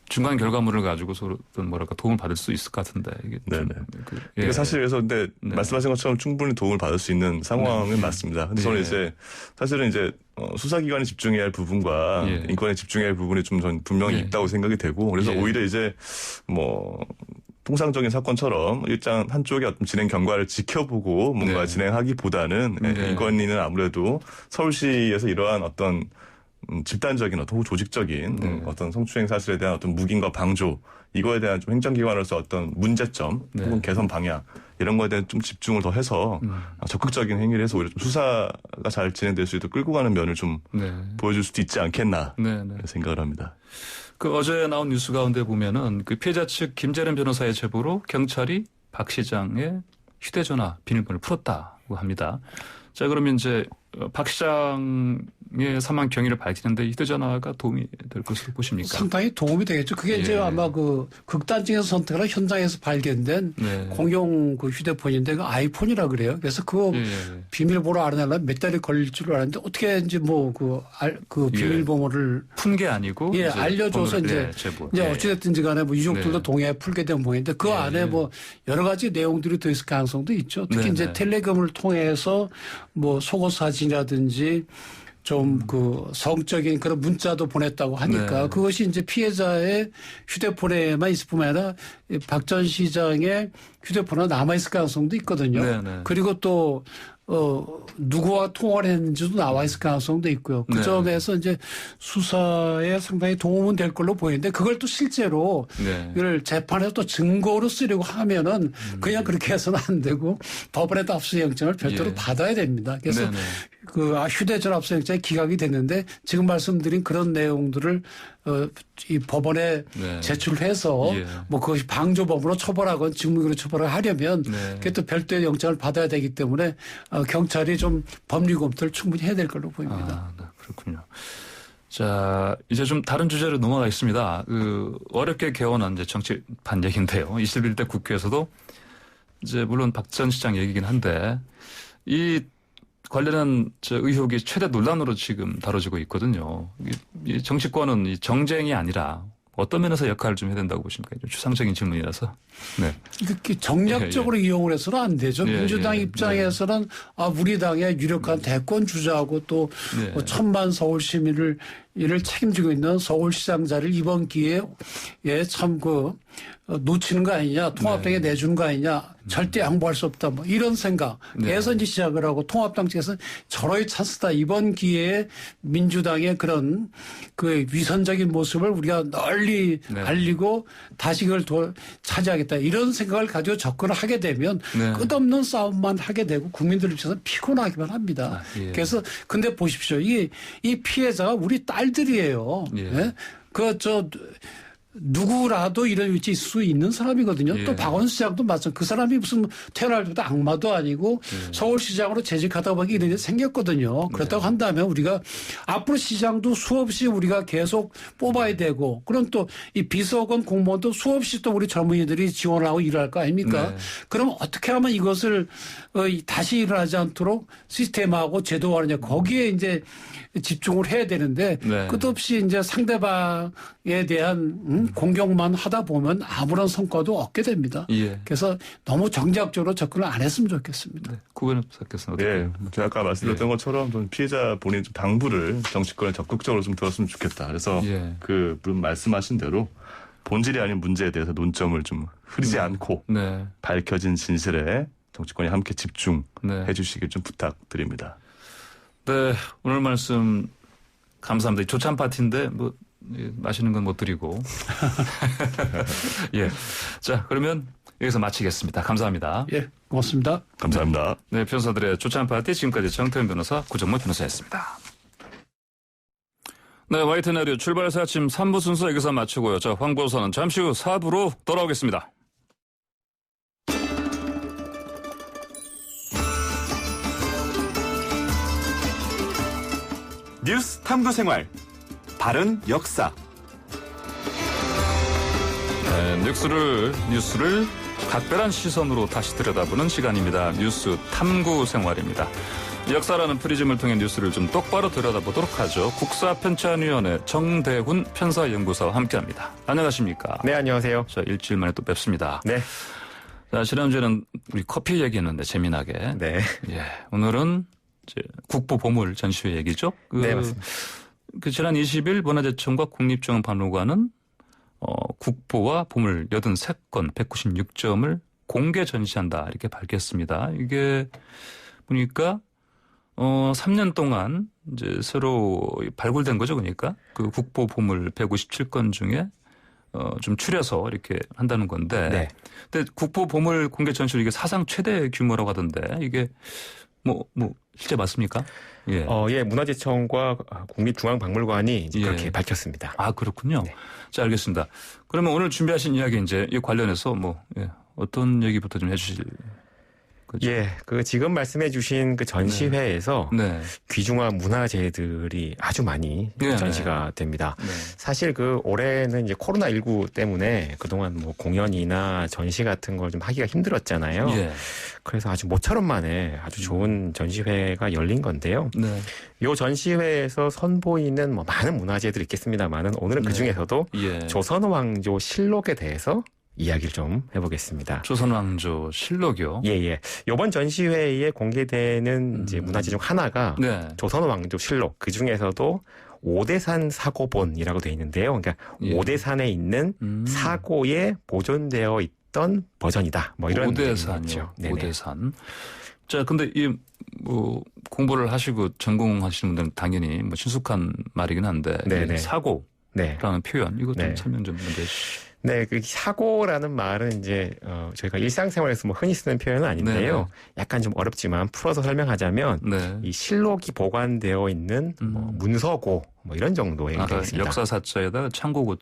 [SPEAKER 2] 중간 결과물을 가지고 서로 어떤 뭐랄까 도움을 받을 수 있을 것 같은데 이게.
[SPEAKER 6] 이게 사실 그래서 근데 말씀하신 것처럼 충분히 도움을 받을 수 있는 상황은 맞습니다. 근데 저는 이제 사실은 이제 수사기관이 집중해야 할 부분과 인권에 집중해야 할 부분이 좀 전 분명히 있다고 생각이 되고 그래서 오히려 이제 뭐 통상적인 사건처럼 일단 한쪽의 어떤 진행 경과를 지켜보고 뭔가 진행하기보다는 인권위는 아무래도 서울시에서 이러한 어떤 집단적인 어떤 조직적인 어떤 성추행 사실에 대한 어떤 묵인과 방조 이거에 대한 좀 행정기관으로서 어떤 문제점 혹은 개선 방향 이런 거에 대한 좀 집중을 더 해서 적극적인 행위를 해서 오히려 좀 수사가 잘 진행될 수 있도록 끌고 가는 면을 좀 보여줄 수도 있지 않겠나 생각을 합니다.
[SPEAKER 2] 그 어제 나온 뉴스 가운데 보면은 그 피해자 측 김재련 변호사의 제보로 경찰이 박 시장의 휴대전화 비밀번호를 풀었다고 합니다. 자, 그러면 이제 박 시장의 사망 경위를 밝히는데 휴대전화가 도움이 될 것으로 보십니까?
[SPEAKER 5] 상당히 도움이 되겠죠. 그게 이제 아마 그 극단적인 선택을 현장에서 발견된 공용 그 휴대폰인데 그 아이폰이라 그래요. 그래서 그거 비밀번호 알아내려면 몇 달이 걸릴 줄 알았는데 어떻게 이제 뭐 그 비밀번호를
[SPEAKER 2] 푼 게 아니고
[SPEAKER 5] 알려줘서 이제 어찌됐든지 간에 뭐 유족들도 동의해 풀게 된 모양인데 그 안에 뭐 여러 가지 내용들이 더 있을 가능성도 있죠. 특히 이제 텔레그램을 통해서 뭐 속옷 사진이라든지 좀 그 성적인 그런 문자도 보냈다고 하니까 그것이 이제 피해자의 휴대폰에만 있을 뿐만 아니라 박 전 시장의 휴대폰에 남아있을 가능성도 있거든요. 그리고 또 누구와 통화를 했는지도 나와 있을 가능성도 있고요. 그 점에서 이제 수사에 상당히 도움은 될 걸로 보이는데 그걸 또 실제로 이걸 재판에서 또 증거로 쓰려고 하면은 그냥 그렇게 해서는 안 되고 법원에도 압수영장을 별도로 받아야 됩니다. 그래서 그 휴대전화 압수영장이 기각이 됐는데 지금 말씀드린 그런 내용들을 이 법원에 제출해서 뭐 그것이 방조범으로 처벌하건 직무유기로 처벌을 하려면 그게 또 별도의 영장을 받아야 되기 때문에 경찰이 좀 법리 검토를 충분히 해야 될 걸로 보입니다.
[SPEAKER 2] 네, 그렇군요. 자, 이제 좀 다른 주제로 넘어가겠습니다. 어렵게 개원한 이제 정치판 얘기인데요. 21대 국회에서도 이제 물론 박 전 시장 얘기긴 한데 이 관련한 의혹이 최대 논란으로 지금 다뤄지고 있거든요. 이 정치권은 이 정쟁이 아니라 어떤 면에서 역할을 좀 해야 된다고 보십니까? 추상적인 질문이라서.
[SPEAKER 5] 이렇게 정략적으로 이용을 해서는 안 되죠. 민주당 입장에서는 우리 당의 유력한 대권 주자하고 또 천만 서울 시민을 이를 책임지고 있는 서울시장 자리를 이번 기회에 참 놓치는 거 아니냐, 통합당에 내주는 거 아니냐, 절대 양보할 수 없다, 뭐 이런 생각에서 이제 시작을 하고 통합당 측에서 절호의 찬스다. 이번 기회에 민주당의 그런 그 위선적인 모습을 우리가 널리 알리고 다시 그걸 차지하겠다. 이런 생각을 가지고 접근을 하게 되면 끝없는 싸움만 하게 되고 국민들 입장에서 피곤하기만 합니다. 그래서 근데 보십시오. 이 피해자가 우리 딸들이에요. 누구라도 이런 위치에 있을 수 있는 사람이거든요. 또 박원순 시장도 마찬가지. 그 사람이 무슨 태어날 때부터 악마도 아니고 서울시장으로 재직하다 보니 이런 일이 생겼거든요. 그렇다고 한다면 우리가 앞으로 시장도 수없이 우리가 계속 뽑아야 되고 그럼 또 이 비서관 공무원도 수없이 또 우리 젊은이들이 지원을 하고 일할 거 아닙니까? 그럼 어떻게 하면 이것을 다시 일어나지 않도록 시스템하고 제도화하느냐 거기에 이제 집중을 해야 되는데 끝없이 이제 상대방에 대한 공격만 하다 보면 아무런 성과도 얻게 됩니다. 그래서 너무 정략적으로 접근을 안 했으면 좋겠습니다.
[SPEAKER 2] 구변 부사께서는 어떻게?
[SPEAKER 6] 제가 아까 말씀드렸던 것처럼 좀 피해자 본인 좀 당부를 정치권에 적극적으로 좀 들었으면 좋겠다. 그래서 물론 말씀하신 대로 본질이 아닌 문제에 대해서 논점을 좀 흐리지 않고 밝혀진 진실에 정치권이 함께 집중해 주시길 좀 부탁드립니다.
[SPEAKER 2] 네, 오늘 말씀 감사합니다. 조찬 파티인데 뭐 마시는 건 못 드리고. 자, 그러면 여기서 마치겠습니다. 감사합니다.
[SPEAKER 5] 고맙습니다.
[SPEAKER 6] 감사합니다.
[SPEAKER 2] 네, 변호사들의 조찬 파티 지금까지 정태현 변호사, 구정모 변호사였습니다. 네, YTN 라디오 출발해서 아침 3부 순서 여기서 마치고요. 자, 황 변호사는 잠시 후 4부로 돌아오겠습니다.
[SPEAKER 3] 뉴스 탐구생활 바른 역사.
[SPEAKER 2] 뉴스를 각별한 시선으로 다시 들여다보는 시간입니다. 뉴스 탐구생활입니다. 역사라는 프리즘을 통해 뉴스를 좀 똑바로 들여다보도록 하죠. 국사편찬위원회 정대훈 편사연구사와 함께합니다. 안녕하십니까?
[SPEAKER 8] 네, 안녕하세요.
[SPEAKER 2] 자, 일주일 만에 또 뵙습니다.
[SPEAKER 8] 네.
[SPEAKER 2] 자, 지난주에는 우리 커피 얘기했는데 재미나게.
[SPEAKER 8] 네.
[SPEAKER 2] 오늘은 이제 국보 보물 전시회 얘기죠.
[SPEAKER 8] 네, 맞습니다.
[SPEAKER 2] 지난 20일 문화재청과 국립중앙박물관은 국보와 보물 83건 196점을 공개 전시한다 이렇게 밝혔습니다. 이게 보니까 3년 동안 이제 새로 발굴된 거죠, 그러니까 그 국보 보물 157건 중에 좀 추려서 이렇게 한다는 건데. 근데 국보 보물 공개 전시회 이게 사상 최대 규모라고 하던데 이게 실제 맞습니까?
[SPEAKER 8] 문화재청과 국립중앙박물관이 그렇게 밝혔습니다.
[SPEAKER 2] 아, 그렇군요. 자, 알겠습니다. 그러면 오늘 준비하신 이야기 이제 이 관련해서 어떤 얘기부터 좀 해주실? 그렇죠?
[SPEAKER 8] 예, 그 지금 말씀해주신 그 전시회에서 귀중한 문화재들이 아주 많이 전시가 됩니다. 사실 그 올해는 이제 코로나19 때문에 그동안 뭐 공연이나 전시 같은 걸 좀 하기가 힘들었잖아요. 그래서 아주 모처럼 만에 아주 좋은 전시회가 열린 건데요. 이 전시회에서 선보이는 뭐 많은 문화재들이 있겠습니다만은 오늘은 그 중에서도 조선 왕조 실록에 대해서 이야기를 좀 해보겠습니다.
[SPEAKER 2] 조선 왕조 실록이요?
[SPEAKER 8] 예. 이번 전시회에 공개되는 이제 문화재 중 하나가 조선 왕조 실록. 그 중에서도 오대산 사고본이라고 되어 있는데요. 그러니까 오대산에 있는 사고에 보존되어 있던 버전이다. 뭐 이런
[SPEAKER 2] 오대산이요. 오대산. 자, 근데 이 뭐 공부를 하시고 전공하시는 분들은 당연히 뭐 친숙한 말이긴 한데 사고라는 표현 이거 좀 설명 좀 해주시죠.
[SPEAKER 8] 네, 그 사고라는 말은 이제 저희가 일상생활에서 뭐 흔히 쓰는 표현은 아닌데요. 약간 좀 어렵지만 풀어서 설명하자면 이 실록이 보관되어 있는 뭐 문서고 뭐 이런 정도의 의미입니다.
[SPEAKER 2] 역사사자에다가 창고고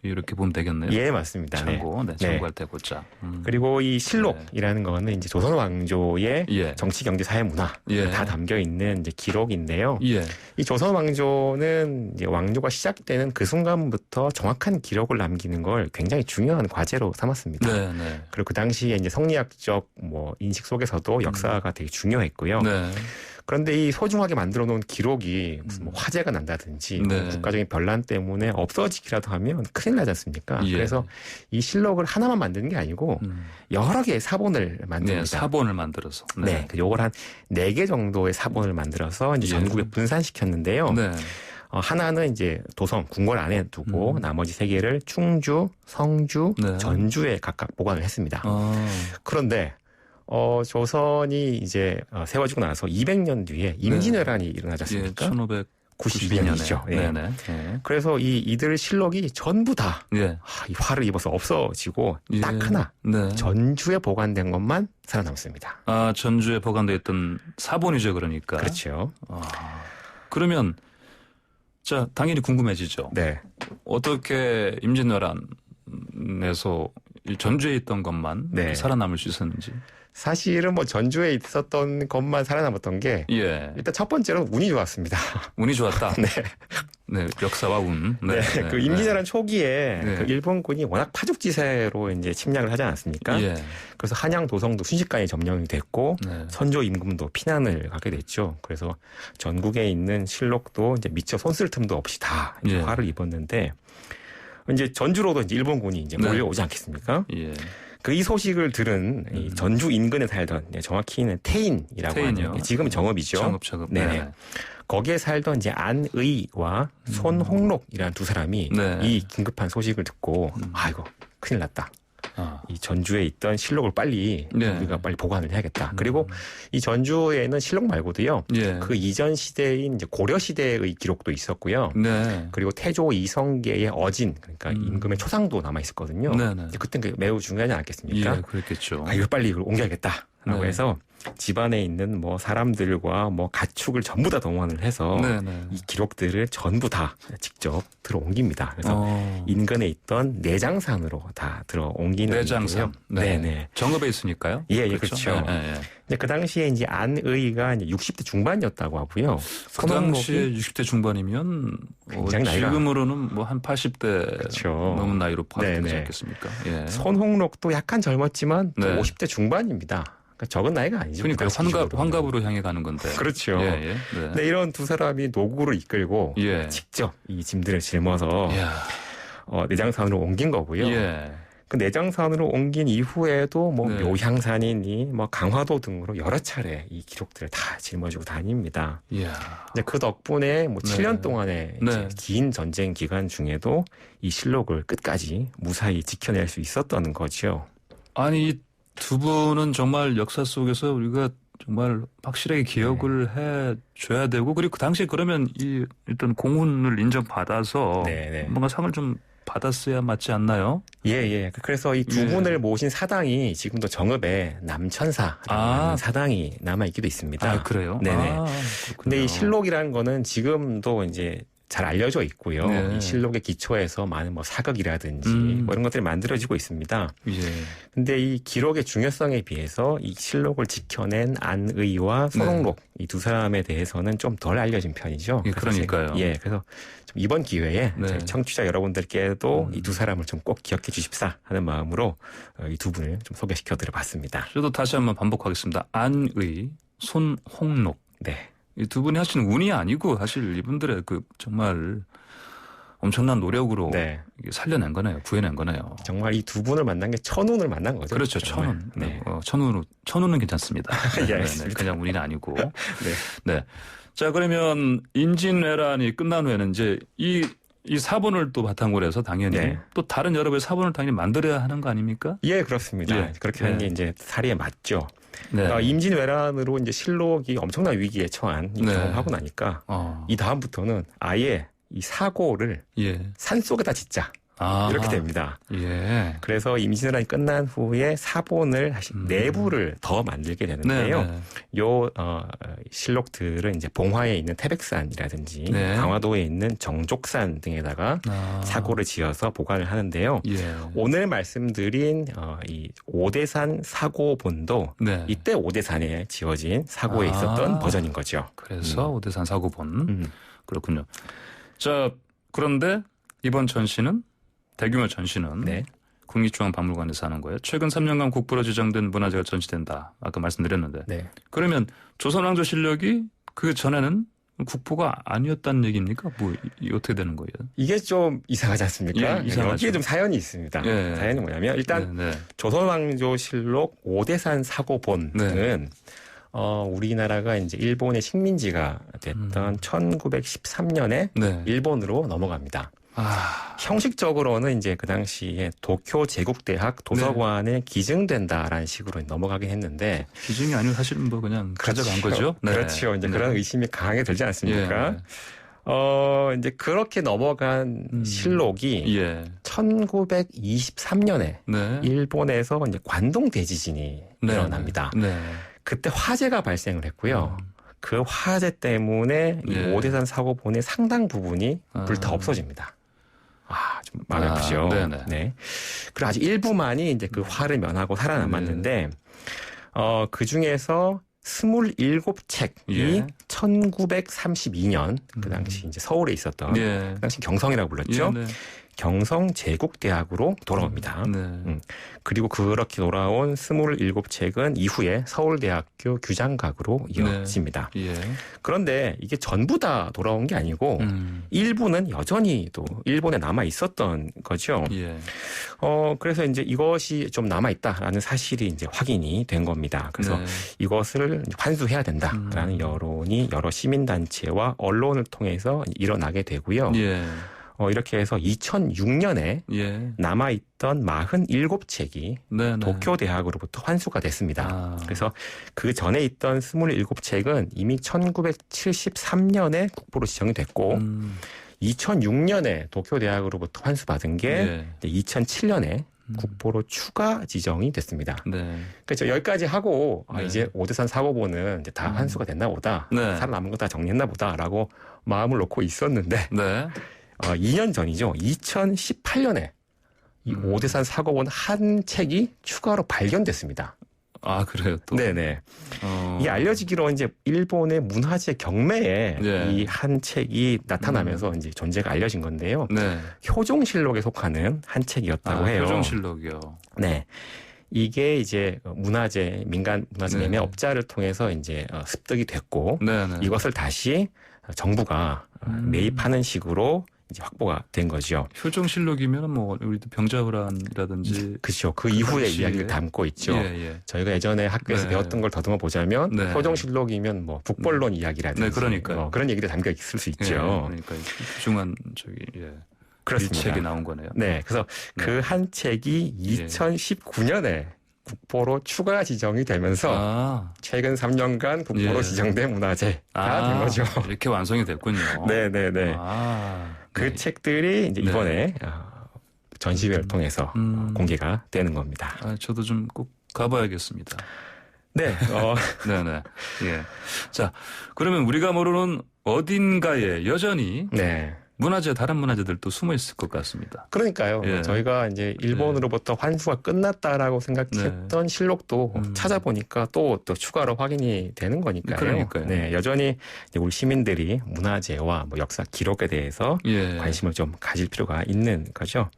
[SPEAKER 2] 이렇게 보면 되겠네요.
[SPEAKER 8] 예, 맞습니다.
[SPEAKER 2] 창고, 창고할 때 고자.
[SPEAKER 8] 그리고 이 실록이라는 거는 이제 조선 왕조의 정치, 경제, 사회, 문화 다 담겨 있는 이제 기록인데요. 이 조선 왕조는 이제 왕조가 시작되는 그 순간부터 정확한 기록을 남기는 걸 굉장히 중요한 과제로 삼았습니다. 그리고 그 당시에 이제 성리학적 뭐 인식 속에서도 역사가 되게 중요했고요. 그런데 이 소중하게 만들어 놓은 기록이 무슨 뭐 화재가 난다든지 뭐 국가적인 변란 때문에 없어지기라도 하면 큰일 나지 않습니까? 그래서 이 실록을 하나만 만드는 게 아니고 여러 개의 사본을 만듭니다.
[SPEAKER 2] 사본을 만들어서.
[SPEAKER 8] 요걸 한 4개 정도의 사본을 만들어서 이제 전국에 분산시켰는데요. 하나는 이제 도성, 궁궐 안에 두고 나머지 3개를 충주, 성주, 전주에 각각 보관을 했습니다. 그런데 조선이 이제 세워지고 나서 200년 뒤에 임진왜란이 일어나지 않습니까?
[SPEAKER 2] 1592년이죠.
[SPEAKER 8] 그래서 이들 실록이 전부 다 이 화를 입어서 없어지고 딱 하나 전주에 보관된 것만 살아남습니다.
[SPEAKER 2] 아, 전주에 보관되어 있던 사본이죠, 그러니까.
[SPEAKER 8] 그렇죠.
[SPEAKER 2] 그러면 자, 당연히 궁금해지죠. 어떻게 임진왜란에서 전주에 있던 것만 살아남을 수 있었는지.
[SPEAKER 8] 사실은 뭐 전주에 있었던 것만 살아남았던 게 일단 첫 번째로 운이 좋았습니다.
[SPEAKER 2] 운이 좋았다. 역사와 운.
[SPEAKER 8] 그 임진왜란 초기에 그 일본군이 워낙 파죽지세로 이제 침략을 하지 않았습니까? 그래서 한양 도성도 순식간에 점령이 됐고 선조 임금도 피난을 가게 됐죠. 그래서 전국에 있는 실록도 이제 미처 손쓸 틈도 없이 다 이제 화를 입었는데 이제 전주로도 이제 일본군이 이제 몰려오지 않겠습니까? 그 이 소식을 들은 이 전주 인근에 살던 정확히는 태인이라고 하는 지금 정읍이죠.
[SPEAKER 2] 정읍.
[SPEAKER 8] 거기에 살던 이제 안의와 손홍록이라는 두 사람이 이 긴급한 소식을 듣고 아이고 큰일 났다. 이 전주에 있던 실록을 빨리 우리가 빨리 보관을 해야겠다. 그리고 이 전주에는 실록 말고도요. 그 이전 시대인 이제 고려 시대의 기록도 있었고요. 그리고 태조 이성계의 어진 그러니까 임금의 초상도 남아 있었거든요. 그때는 매우 중요하지 않겠습니까?
[SPEAKER 2] 그렇겠죠.
[SPEAKER 8] 이걸 빨리 옮겨야겠다라고 해서 집안에 있는 뭐 사람들과 뭐 가축을 전부 다 동원을 해서 이 기록들을 전부 다 직접 들어 옮깁니다. 그래서 인근에 있던 내장산으로 다 들어 옮기는
[SPEAKER 2] 내장산. 정읍에 있으니까요.
[SPEAKER 8] 그렇죠. 그 당시에 이제 안의가 이제 60대 중반이었다고 하고요.
[SPEAKER 2] 그 당시에 60대 중반이면
[SPEAKER 8] 굉장히 나이가
[SPEAKER 2] 지금으로는 뭐 한 80대 넘은 나이로 봐도 되지 않겠습니까?
[SPEAKER 8] 손홍록도 약간 젊었지만 50대 중반입니다. 그러니까 적은 나이가 아니죠.
[SPEAKER 2] 그러니까 환갑으로 향해 가는 건데.
[SPEAKER 8] 그렇죠. 근데 이런 두 사람이 노구를 이끌고 직접 이 짐들을 짊어서 내장산으로 옮긴 거고요. 그 내장산으로 옮긴 이후에도 뭐 묘향산이니 뭐 강화도 등으로 여러 차례 이 기록들을 다 짊어지고 다닙니다. 그 덕분에 뭐 7년 동안의 이제 긴 전쟁 기간 중에도 이 실록을 끝까지 무사히 지켜낼 수 있었던 거죠.
[SPEAKER 2] 아니 두 분은 정말 역사 속에서 우리가 정말 확실하게 기억을 해줘야 되고 그리고 그 당시에 그러면 일단 공훈을 인정받아서 뭔가 상을 좀 받았어야 맞지 않나요?
[SPEAKER 8] 그래서 이 두 분을 모신 사당이 지금도 정읍에 남천사라는 사당이 남아 있기도 있습니다.
[SPEAKER 2] 그래요?
[SPEAKER 8] 근데 이 실록이라는 거는 지금도 이제 잘 알려져 있고요. 네. 이 실록의 기초에서 많은 뭐 사극이라든지 뭐 이런 것들이 만들어지고 있습니다. 근데 이 기록의 중요성에 비해서 이 실록을 지켜낸 안의와 소록록 이 두 사람에 대해서는 좀 덜 알려진 편이죠.
[SPEAKER 2] 그러니까요.
[SPEAKER 8] 그래서 좀 이번 기회에 저희 청취자 여러분들께도 이 두 사람을 좀 꼭 기억해 주십사 하는 마음으로 이 두 분을 좀 소개시켜 드려봤습니다.
[SPEAKER 2] 저도 다시 한번 반복하겠습니다. 안의, 손홍록.
[SPEAKER 8] 네.
[SPEAKER 2] 이 두 분이 하신 운이 아니고 사실 이분들의 그 정말 엄청난 노력으로 살려낸 거네요. 구해낸 거네요.
[SPEAKER 8] 정말 이 두 분을 만난 게 천운을 만난 거죠.
[SPEAKER 2] 그렇죠.
[SPEAKER 8] 정말.
[SPEAKER 2] 천운. 천운은 괜찮습니다. 그냥 운이 아니고. 네. 자, 그러면 임진왜란이 끝난 후에는 이제 이 사본을 또 바탕으로 해서 당연히 또 다른 여러 가지 사본을 당연히 만들어야 하는 거 아닙니까?
[SPEAKER 8] 예, 그렇습니다. 그렇게 하는 게 이제 사리에 맞죠. 임진왜란으로 이제 실록이 엄청난 위기에 처한 이 경험하고 나니까 이 다음부터는 아예 이 사고를 산 속에다 짓자. 이렇게 됩니다. 그래서 임진왜란이 끝난 후에 사본을 내부를 더 만들게 되는데요. 요 실록들은 이제 봉화에 있는 태백산이라든지 강화도에 있는 정족산 등에다가 사고를 지어서 보관을 하는데요. 오늘 말씀드린 이 오대산 사고본도 이때 오대산에 지어진 사고에 있었던 버전인 거죠.
[SPEAKER 2] 그래서 오대산 사고본. 그렇군요. 자, 그런데 이번 전시는 대규모 전시는 국립중앙박물관에서 하는 거예요. 최근 3년간 국보로 지정된 문화재가 전시된다. 아까 말씀드렸는데. 그러면 조선왕조 실록이 그 전에는 국보가 아니었다는 얘기입니까? 뭐 어떻게 되는 거예요?
[SPEAKER 8] 이게 좀 이상하지 않습니까? 여기에 좀 사연이 있습니다. 사연이 뭐냐면 일단 조선왕조실록 오대산 사고본은 우리나라가 이제 일본의 식민지가 됐던 1913년에 일본으로 넘어갑니다. 형식적으로는 이제 그 당시에 도쿄 제국대학 도서관에 기증된다라는 식으로 넘어가긴 했는데
[SPEAKER 2] 기증이 아니고 사실은 뭐 그냥 가져간 거죠.
[SPEAKER 8] 그렇죠. 이제 그런 의심이 강하게 들지 않습니까? 이제 그렇게 넘어간 실록이 1923년에 일본에서 이제 관동 대지진이 일어납니다. 그때 화재가 발생을 했고요. 그 화재 때문에 이 오대산 사고본의 상당 부분이 불타 없어집니다. 좀 마음이 아프죠. 그리고 아직 일부만이 이제 그 화를 면하고 살아남았는데, 그 중에서 27책이 1932년, 그 당시 이제 서울에 있었던, 그 당시 경성이라고 불렀죠. 경성 제국대학으로 돌아옵니다. 그리고 그렇게 돌아온 27책은 이후에 서울대학교 규장각으로 이어집니다. 그런데 이게 전부 다 돌아온 게 아니고 일부는 여전히 또 일본에 남아 있었던 거죠. 그래서 이제 이것이 좀 남아 있다라는 사실이 이제 확인이 된 겁니다. 그래서 이것을 환수해야 된다라는 여론이 여러 시민단체와 언론을 통해서 일어나게 되고요. 이렇게 해서 2006년에 남아있던 47책이 도쿄대학으로부터 환수가 됐습니다. 그래서 그 전에 있던 27책은 이미 1973년에 국보로 지정이 됐고 2006년에 도쿄대학으로부터 환수받은 게 2007년에 국보로 추가 지정이 됐습니다. 그래서 여기까지 하고 이제 오대산 사고본은 이제 다 환수가 됐나 보다. 살아남은 거 다 정리했나 보다라고 마음을 놓고 있었는데 2년 전이죠. 2018년에 이 오대산 사고본 한 책이 추가로 발견됐습니다.
[SPEAKER 2] 그래요? 또?
[SPEAKER 8] 네네. 이게 알려지기로 이제 일본의 문화재 경매에 이 한 책이 나타나면서 이제 존재가 알려진 건데요. 효종실록에 속하는 한 책이었다고 해요.
[SPEAKER 2] 효종실록이요.
[SPEAKER 8] 이게 이제 문화재, 민간 문화재 매매 업자를 통해서 이제 습득이 됐고 이것을 다시 정부가 매입하는 식으로 이제 확보가 된 거죠.
[SPEAKER 2] 효종실록이면 뭐 우리도 병자호란이라든지
[SPEAKER 8] 그렇죠. 그 이후의 이야기를 담고 있죠. 저희가 예전에 학교에서 배웠던 걸 더듬어 보자면 효종실록이면 뭐 북벌론 이야기라든지 그런 얘기도 담겨 있을 수 있죠.
[SPEAKER 2] 그러니까 흉한
[SPEAKER 8] 그렇습니다.
[SPEAKER 2] 책이 나온 거네요.
[SPEAKER 8] 그래서 그 한 책이 2019년에 국보로 추가 지정이 되면서 최근 3년간 국보로 지정된 문화재가 된 거죠.
[SPEAKER 2] 이렇게 완성이 됐군요.
[SPEAKER 8] 그 책들이 이제 이번에 전시회를 통해서 공개가 되는 겁니다.
[SPEAKER 2] 저도 좀 꼭 가봐야겠습니다. 자, 그러면 우리가 모르는 어딘가에 여전히
[SPEAKER 8] 네.
[SPEAKER 2] 문화재, 다른 문화재들도 숨어 있을 것 같습니다.
[SPEAKER 8] 그러니까요.
[SPEAKER 2] 예.
[SPEAKER 8] 저희가 이제 일본으로부터 환수가 끝났다라고 생각했던 실록도 찾아보니까 또 추가로 확인이 되는 거니까요.
[SPEAKER 2] 그러니까요.
[SPEAKER 8] 네, 여전히 이제 우리 시민들이 문화재와 뭐 역사 기록에 대해서 관심을 좀 가질 필요가 있는 거죠.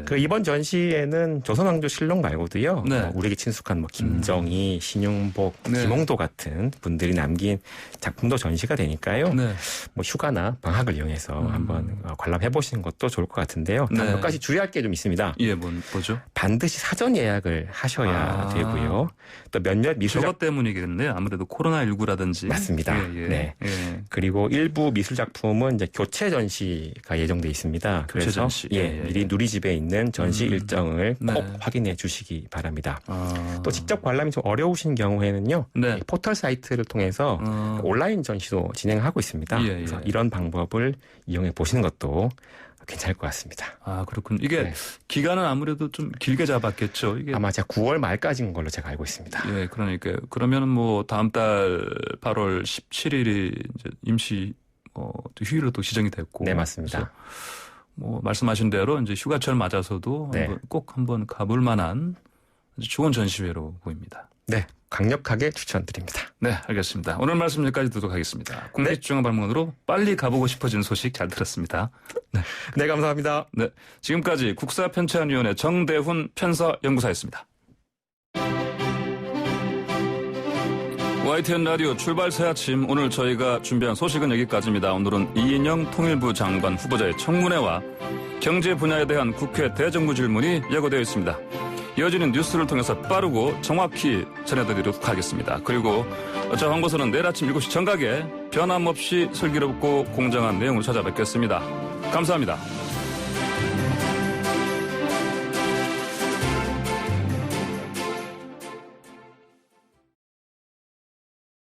[SPEAKER 8] 그 이번 전시에는 조선왕조 실록 말고도요. 우리에게 친숙한 뭐 김정희, 신용복, 김홍도 같은 분들이 남긴 작품도 전시가 되니까요. 뭐 휴가나 방학을 이용해서 한번 관람해 보시는 것도 좋을 것 같은데요. 몇 가지 주의할 게 좀 있습니다.
[SPEAKER 2] 예, 뭐죠?
[SPEAKER 8] 반드시 사전 예약을 하셔야 되고요. 또 몇몇 미술
[SPEAKER 2] 저것 때문이겠네요. 아무래도 코로나19라든지.
[SPEAKER 8] 맞습니다. 네. 그리고 일부 미술 작품은 이제 교체 전시가 예정돼 있습니다.
[SPEAKER 2] 교체
[SPEAKER 8] 그래서
[SPEAKER 2] 전시.
[SPEAKER 8] 미리 누리집에 있는 전시 일정을 꼭 확인해 주시기 바랍니다. 또 직접 관람이 좀 어려우신 경우에는요. 포털 사이트를 통해서 온라인 전시도 진행하고 있습니다. 그래서 이런 방법을 이용해 보시는 것도 괜찮을 것 같습니다.
[SPEAKER 2] 아, 그렇군요. 이게 기간은 아무래도 좀 길게 잡았겠죠. 이게
[SPEAKER 8] 아마 제가 9월 말까지인 걸로 제가 알고 있습니다.
[SPEAKER 2] 예, 그러니까요. 그러면은 뭐 다음 달 8월 17일이 이제 임시 휴일로 또 지정이 됐고.
[SPEAKER 8] 네, 맞습니다.
[SPEAKER 2] 뭐 말씀하신 대로 이제 휴가철 맞아서도 꼭 한번 가볼 만한 아주 좋은 전시회로 보입니다.
[SPEAKER 8] 네. 강력하게 추천드립니다.
[SPEAKER 2] 네, 알겠습니다. 오늘 말씀 여기까지 듣도록 하겠습니다. 국립중앙박물관으로 빨리 가보고 싶어지는 소식 잘 들었습니다.
[SPEAKER 8] 네, 감사합니다.
[SPEAKER 2] 네, 지금까지 국사편찬위원회 정대훈 편서연구사였습니다. YTN 라디오 출발 새 아침, 오늘 저희가 준비한 소식은 여기까지입니다. 오늘은 이인영 통일부 장관 후보자의 청문회와 경제 분야에 대한 국회 대정부 질문이 예고되어 있습니다. 이어지는 뉴스를 통해서 빠르고 정확히 전해드리도록 하겠습니다. 그리고 저 황보선은 내일 아침 7시 정각에 변함없이 슬기롭고 공정한 내용으로 찾아뵙겠습니다. 감사합니다.